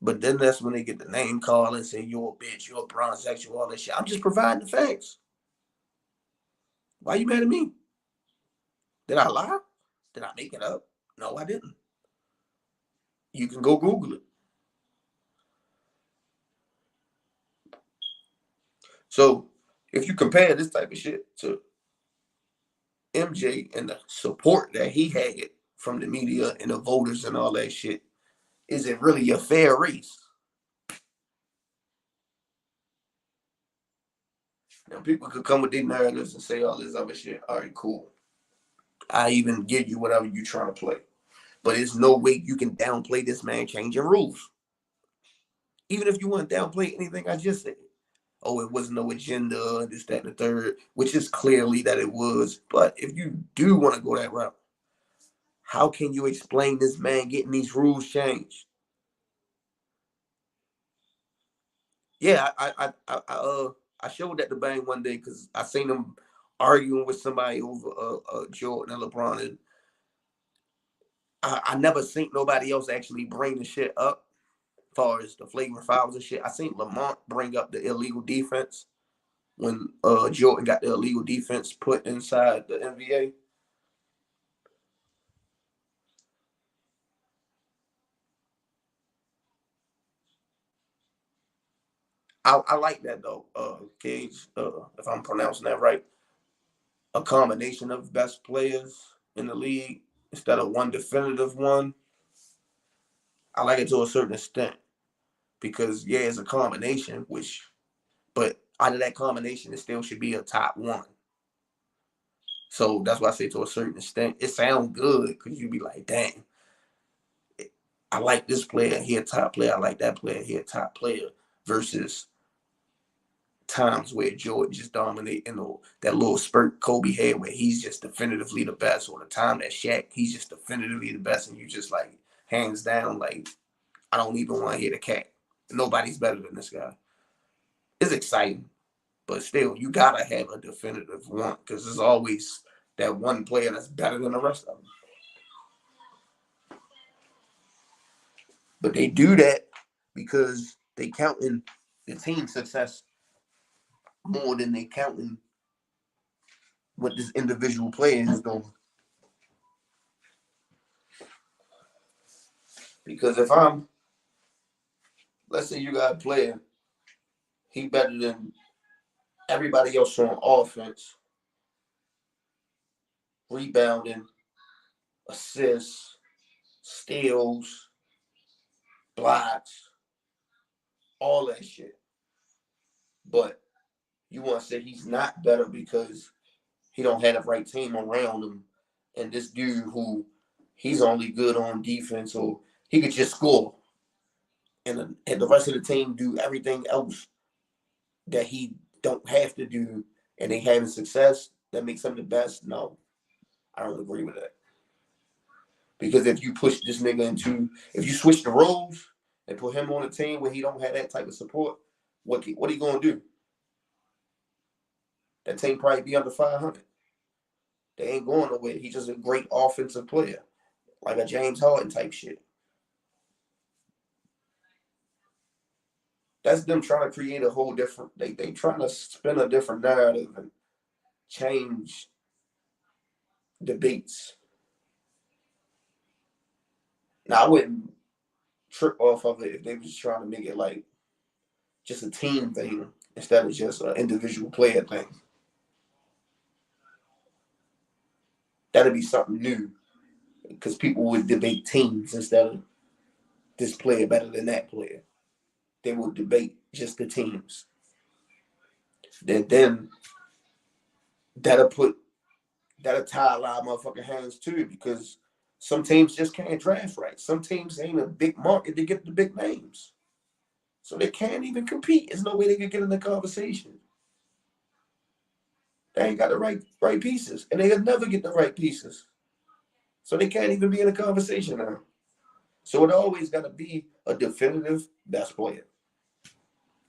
But then that's when they get the name call and say, you're a bitch, you're a bronzexual, all that shit. I'm just providing the facts. Why you mad at me? Did I lie? Did I make it up? No, I didn't. You can go Google it. So if you compare this type of shit to MJ and the support that he had from the media and the voters and all that shit, is it really a fair race? Now, people could come with their narratives and say all this other shit. All right, cool. I even give you whatever you're trying to play. But there's no way you can downplay this man changing rules. Even if you want to downplay anything I just said. Oh, it wasn't no agenda, this, that, and the third, which is clearly that it was. But if you do want to go that route, how can you explain this man getting these rules changed? Yeah, I showed that to Bang one day because I seen him arguing with somebody over Jordan and LeBron, and I never seen nobody else actually bring the shit up as far as the flagrant fouls and shit. I seen Lamont bring up the illegal defense when Jordan got the illegal defense put inside the NBA. I like that though, Cage, if I'm pronouncing that right. A combination of best players in the league instead of one definitive one. I like it to a certain extent because yeah, it's a combination, but out of that combination, it still should be a top one. So that's why I say to a certain extent, it sounds good because you be like, dang, I like this player, he a top player. I like that player, he a top player. Versus times where Jordan just dominate that little spurt Kobe had where he's just definitively the best, or the time that Shaq, he's just definitively the best, and you just like hands down, like I don't even want to hear the cat. Nobody's better than this guy. It's exciting, but still, you gotta have a definitive one because there's always that one player that's better than the rest of them. But they do that because they counting the team success more than they counting what this individual player is doing. Because if let's say you got a player, he better than everybody else on offense, rebounding, assists, steals, blocks, all that shit. But you want to say he's not better because he don't have the right team around him, and this dude who he's only good on defense, or he could just score, and the rest of the team do everything else that he don't have to do, and they having success that makes him the best. No, I don't agree with that. Because if you push this nigga if you switch the roles and put him on a team where he don't have that type of support, what he gonna do? That team probably be under 500. They ain't going nowhere. He's just a great offensive player, like a James Harden type shit. That's them trying to create a whole different. They trying to spin a different narrative and change debates. Now I wouldn't trip off of it if they was trying to make it like just a team thing instead of just an individual player thing. That'd be something new because people would debate teams instead of this player better than that player. They would debate just the teams. then that'll tie a lot of motherfucking hands too, because some teams just can't draft right. Some teams ain't a big market to get the big names. So they can't even compete. There's no way they can get in the conversation. They ain't got the right pieces. And they'll never get the right pieces. So they can't even be in a conversation now. So it always got to be a definitive best player.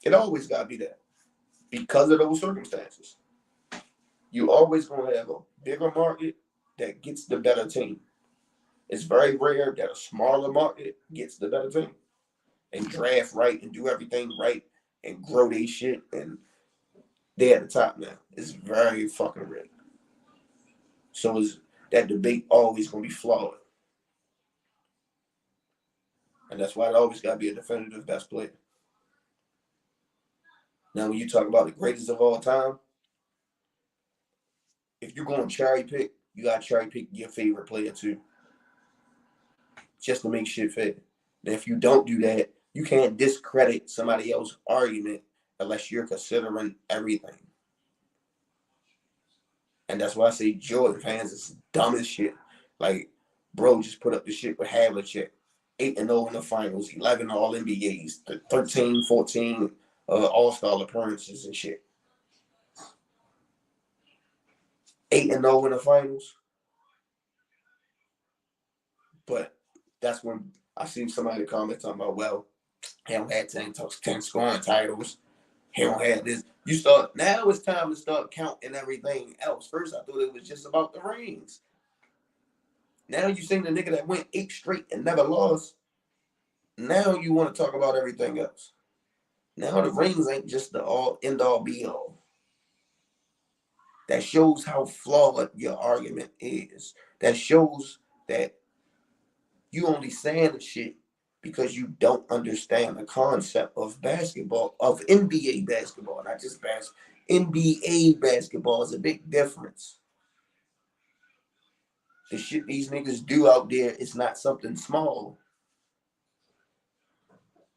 It always got to be that. Because of those circumstances. You always going to have a bigger market that gets the better team. It's very rare that a smaller market gets the better team and draft right and do everything right and grow their shit, and they're at the top now. It's very fucking rare. So that debate always going to be flawed. And that's why it always got to be a definitive best player. Now, when you talk about the greatest of all time, if you're going to cherry pick, you got to cherry pick your favorite player too. Just to make shit fair. And if you don't do that, you can't discredit somebody else's argument unless you're considering everything. And that's why I say Jordan fans is dumb as shit. Like, bro just put up the shit with Havlicek. 8-0 in the finals, 11 All-NBAs, 13, 14 All-Star appearances and shit. 8-0 in the finals. But that's when I seen somebody comment talking about, well, he don't have 10 scoring titles. He don't have this. Now it's time to start counting everything else. First, I thought it was just about the rings. Now you seen the nigga that went 8 straight and never lost. Now you want to talk about everything else. Now the rings ain't just the end-all be-all. That shows how flawed your argument is. That shows that you only saying the shit because you don't understand the concept of basketball, of NBA basketball, not just basketball. NBA basketball is a big difference. The shit these niggas do out there is not something small.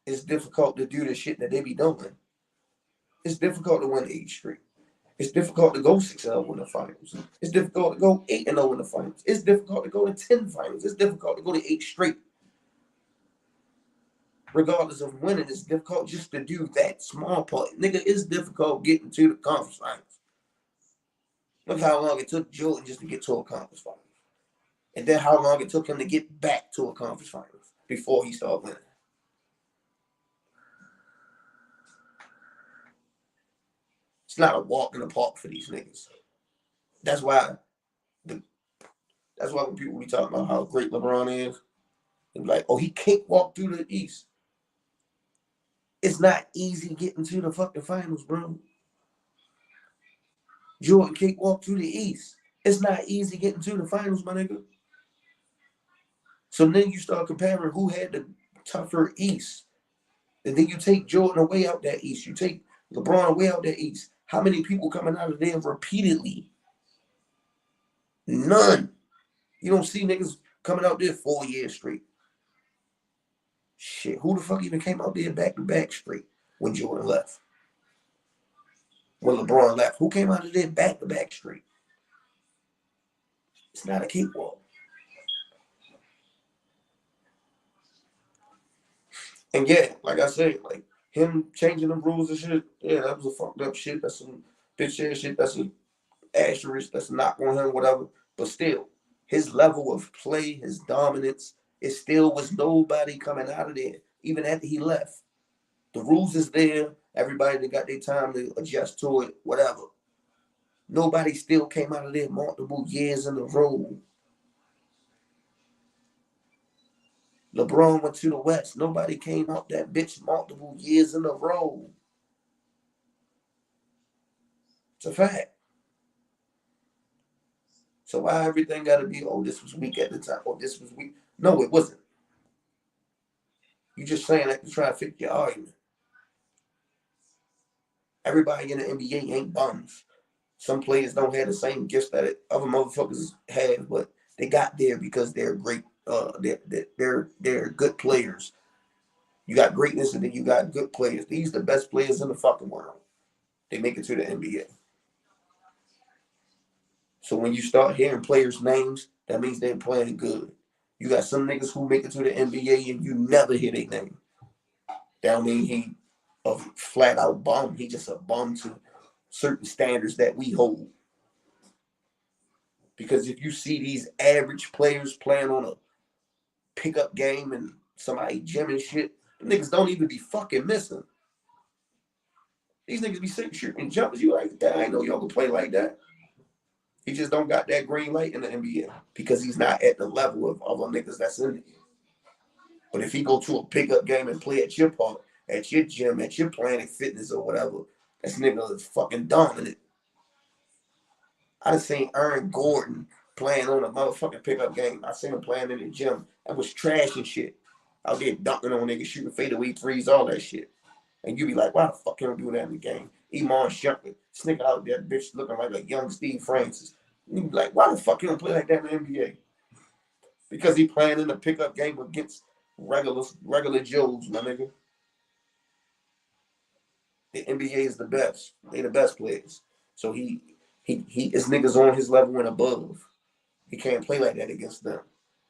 It's difficult to do the shit that they be doing. It's difficult to win 8 straight. It's difficult to go 6-0 in the finals. It's difficult to go 8-0 in the finals. It's difficult to go to 10 finals. It's difficult to go to 8 straight. Regardless of winning, it's difficult just to do that small part. Nigga, it's difficult getting to the conference finals. Look how long it took Jordan just to get to a conference finals. And then how long it took him to get back to a conference finals before he started winning. It's not a walk in the park for these niggas. That's why when people be talking about how great LeBron is, they be like, oh, he cakewalked through the East. It's not easy getting to the fucking finals, bro. Jordan cakewalked through the East. It's not easy getting to the finals, my nigga. So then you start comparing who had the tougher East. And then you take Jordan away out that East. You take LeBron away out that East. How many people coming out of there repeatedly? None. You don't see niggas coming out there 4 years straight. Shit, who the fuck even came out there back-to-back straight when Jordan left? When LeBron left, who came out of there back-to-back straight? It's not a cakewalk. And yeah, like I said, like him changing the rules and shit, yeah, that was a fucked up shit. That's some bitch ass shit. That's an asterisk. That's a knock on him, whatever. But still, his level of play, his dominance, it still was nobody coming out of there, even after he left. The rules is there. Everybody that got their time to adjust to it, whatever. Nobody still came out of there multiple years in a row. LeBron went to the West. Nobody came out that bitch multiple years in a row. It's a fact. So why everything got to be, oh, this was weak at the time, or this was weak? No, it wasn't. You just saying that to try to fit your argument. Everybody in the NBA ain't bums. Some players don't have the same gifts that other motherfuckers have, but they got there because they're great. They're good players. You got greatness and then you got good players. These are the best players in the fucking world. they make it to the NBA. So when you start hearing players' names, that means they're playing good. You got some niggas who make it to the NBA and you never hear their name. That don't mean he a flat out bum. He just a bum to certain standards that we hold. Because if you see these average players playing on a pickup game and somebody gym and shit, the niggas don't even be fucking missing. These niggas be sitting shooting jumpers. You like that? I ain't know y'all can play like that. He just don't got that green light in the NBA because he's not at the level of other niggas that's in it. But if he go to a pickup game and play at your park, at your gym, at your Planet Fitness or whatever, this nigga is fucking dominant. I done seen Aaron Gordon playing on a motherfucking pickup game. I seen him playing in the gym. That was trash and shit. Out there dunking on niggas, shooting fadeaway threes, all that shit. And you be like, why the fuck can't we do that in the game? Iman Shumpert, this nigga out there, bitch, looking like a young Steve Francis. You be like, why the fuck can't we play like that in the NBA? Because he playing in a pickup game against regular Joes, my nigga. The NBA is the best. They the best players. So he is niggas on his level and above. He can't play like that against them.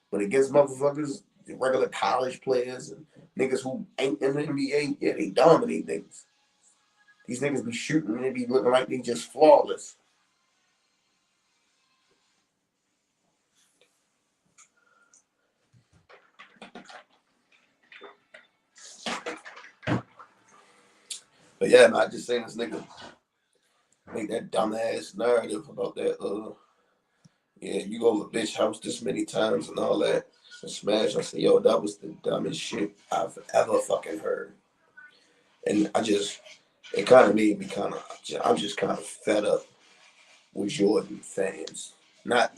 But against motherfuckers, the regular college players and niggas who ain't in the NBA, yeah, they dominate niggas. These niggas be shooting and they be looking like they just flawless. But yeah, man, I just saying this nigga make that dumbass narrative about that, yeah, you go to a bitch house this many times and all that and smash. I said, yo, that was the dumbest shit I've ever fucking heard. And it kind of made me I'm just kind of fed up with Jordan fans. I'm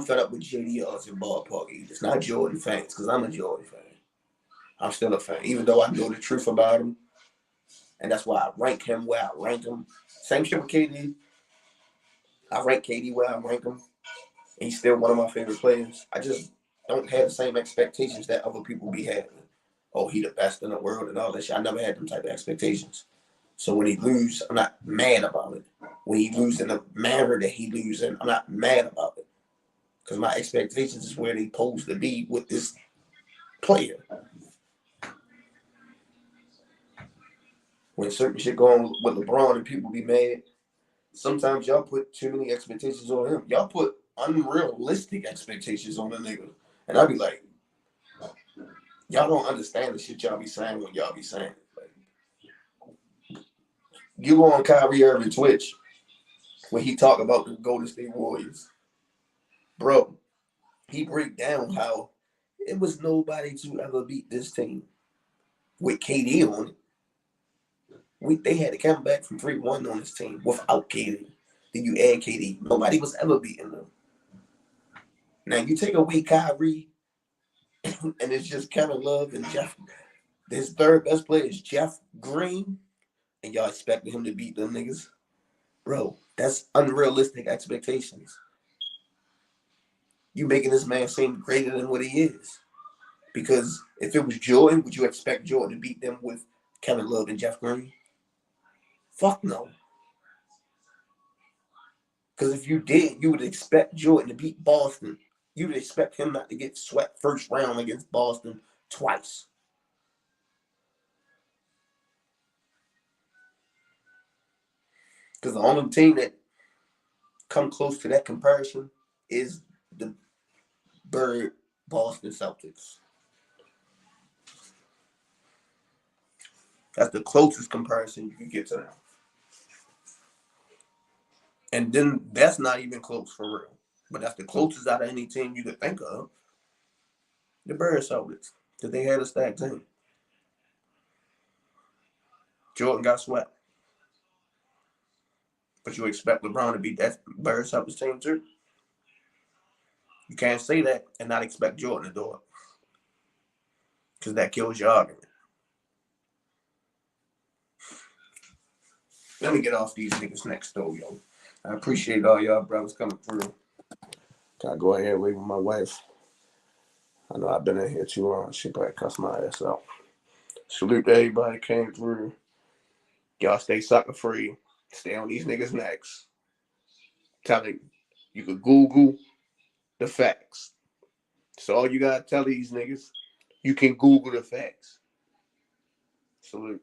fed up with JDRs and ballpark eaters, not Jordan fans, because I'm a Jordan fan. I'm still a fan, even though I know the truth about him. And that's why I rank him where I rank him. Same shit with KD. I rank KD where I rank him. And he's still one of my favorite players. I just don't have the same expectations that other people be having. Oh, he the best in the world and all that shit. I never had them type of expectations. So when he lose, I'm not mad about it. When he lose in the manner that he lose in, I'm not mad about it. Because my expectations is where they supposed to be with this player. When certain shit going with LeBron and people be mad, sometimes y'all put too many expectations on him. Y'all put unrealistic expectations on the nigga. And I be like, y'all don't understand the shit y'all be saying when y'all be saying it. Like, you go on Kyrie Irving Twitch when he talk about the Golden State Warriors. Bro, he break down how it was nobody to ever beat this team with KD on it. They had to come back from 3-1 on this team without KD. Then you add KD. Nobody was ever beating them. Now you take away Kyrie, and it's just Kevin Love and Jeff. His third best player is Jeff Green, and y'all expecting him to beat them niggas? Bro, that's unrealistic expectations. You making this man seem greater than what he is. Because if it was Jordan, would you expect Jordan to beat them with Kevin Love and Jeff Green? Fuck no. Because if you did, you would expect Jordan to beat Boston. You would expect him not to get swept first round against Boston twice. Because the only team that come close to that comparison is the Bird Boston Celtics. That's the closest comparison you can get to them. And then that's not even close for real. But that's the closest out of any team you could think of. The Bird Celtics. Because they had a stacked team. Jordan got swept. But you expect LeBron to beat that Bird Celtics team too? You can't say that and not expect Jordan to do it. Because that kills your argument. Let me get off these niggas next door, yo. I appreciate all y'all brothers coming through. Can I go ahead and wait with my wife? I know I've been in here too long. She probably cuss my ass out. Salute to everybody that came through. Y'all stay sucker free. Stay on these niggas' necks. Telling you, you could Google the facts. So all you gotta tell these niggas, you can Google the facts. Salute.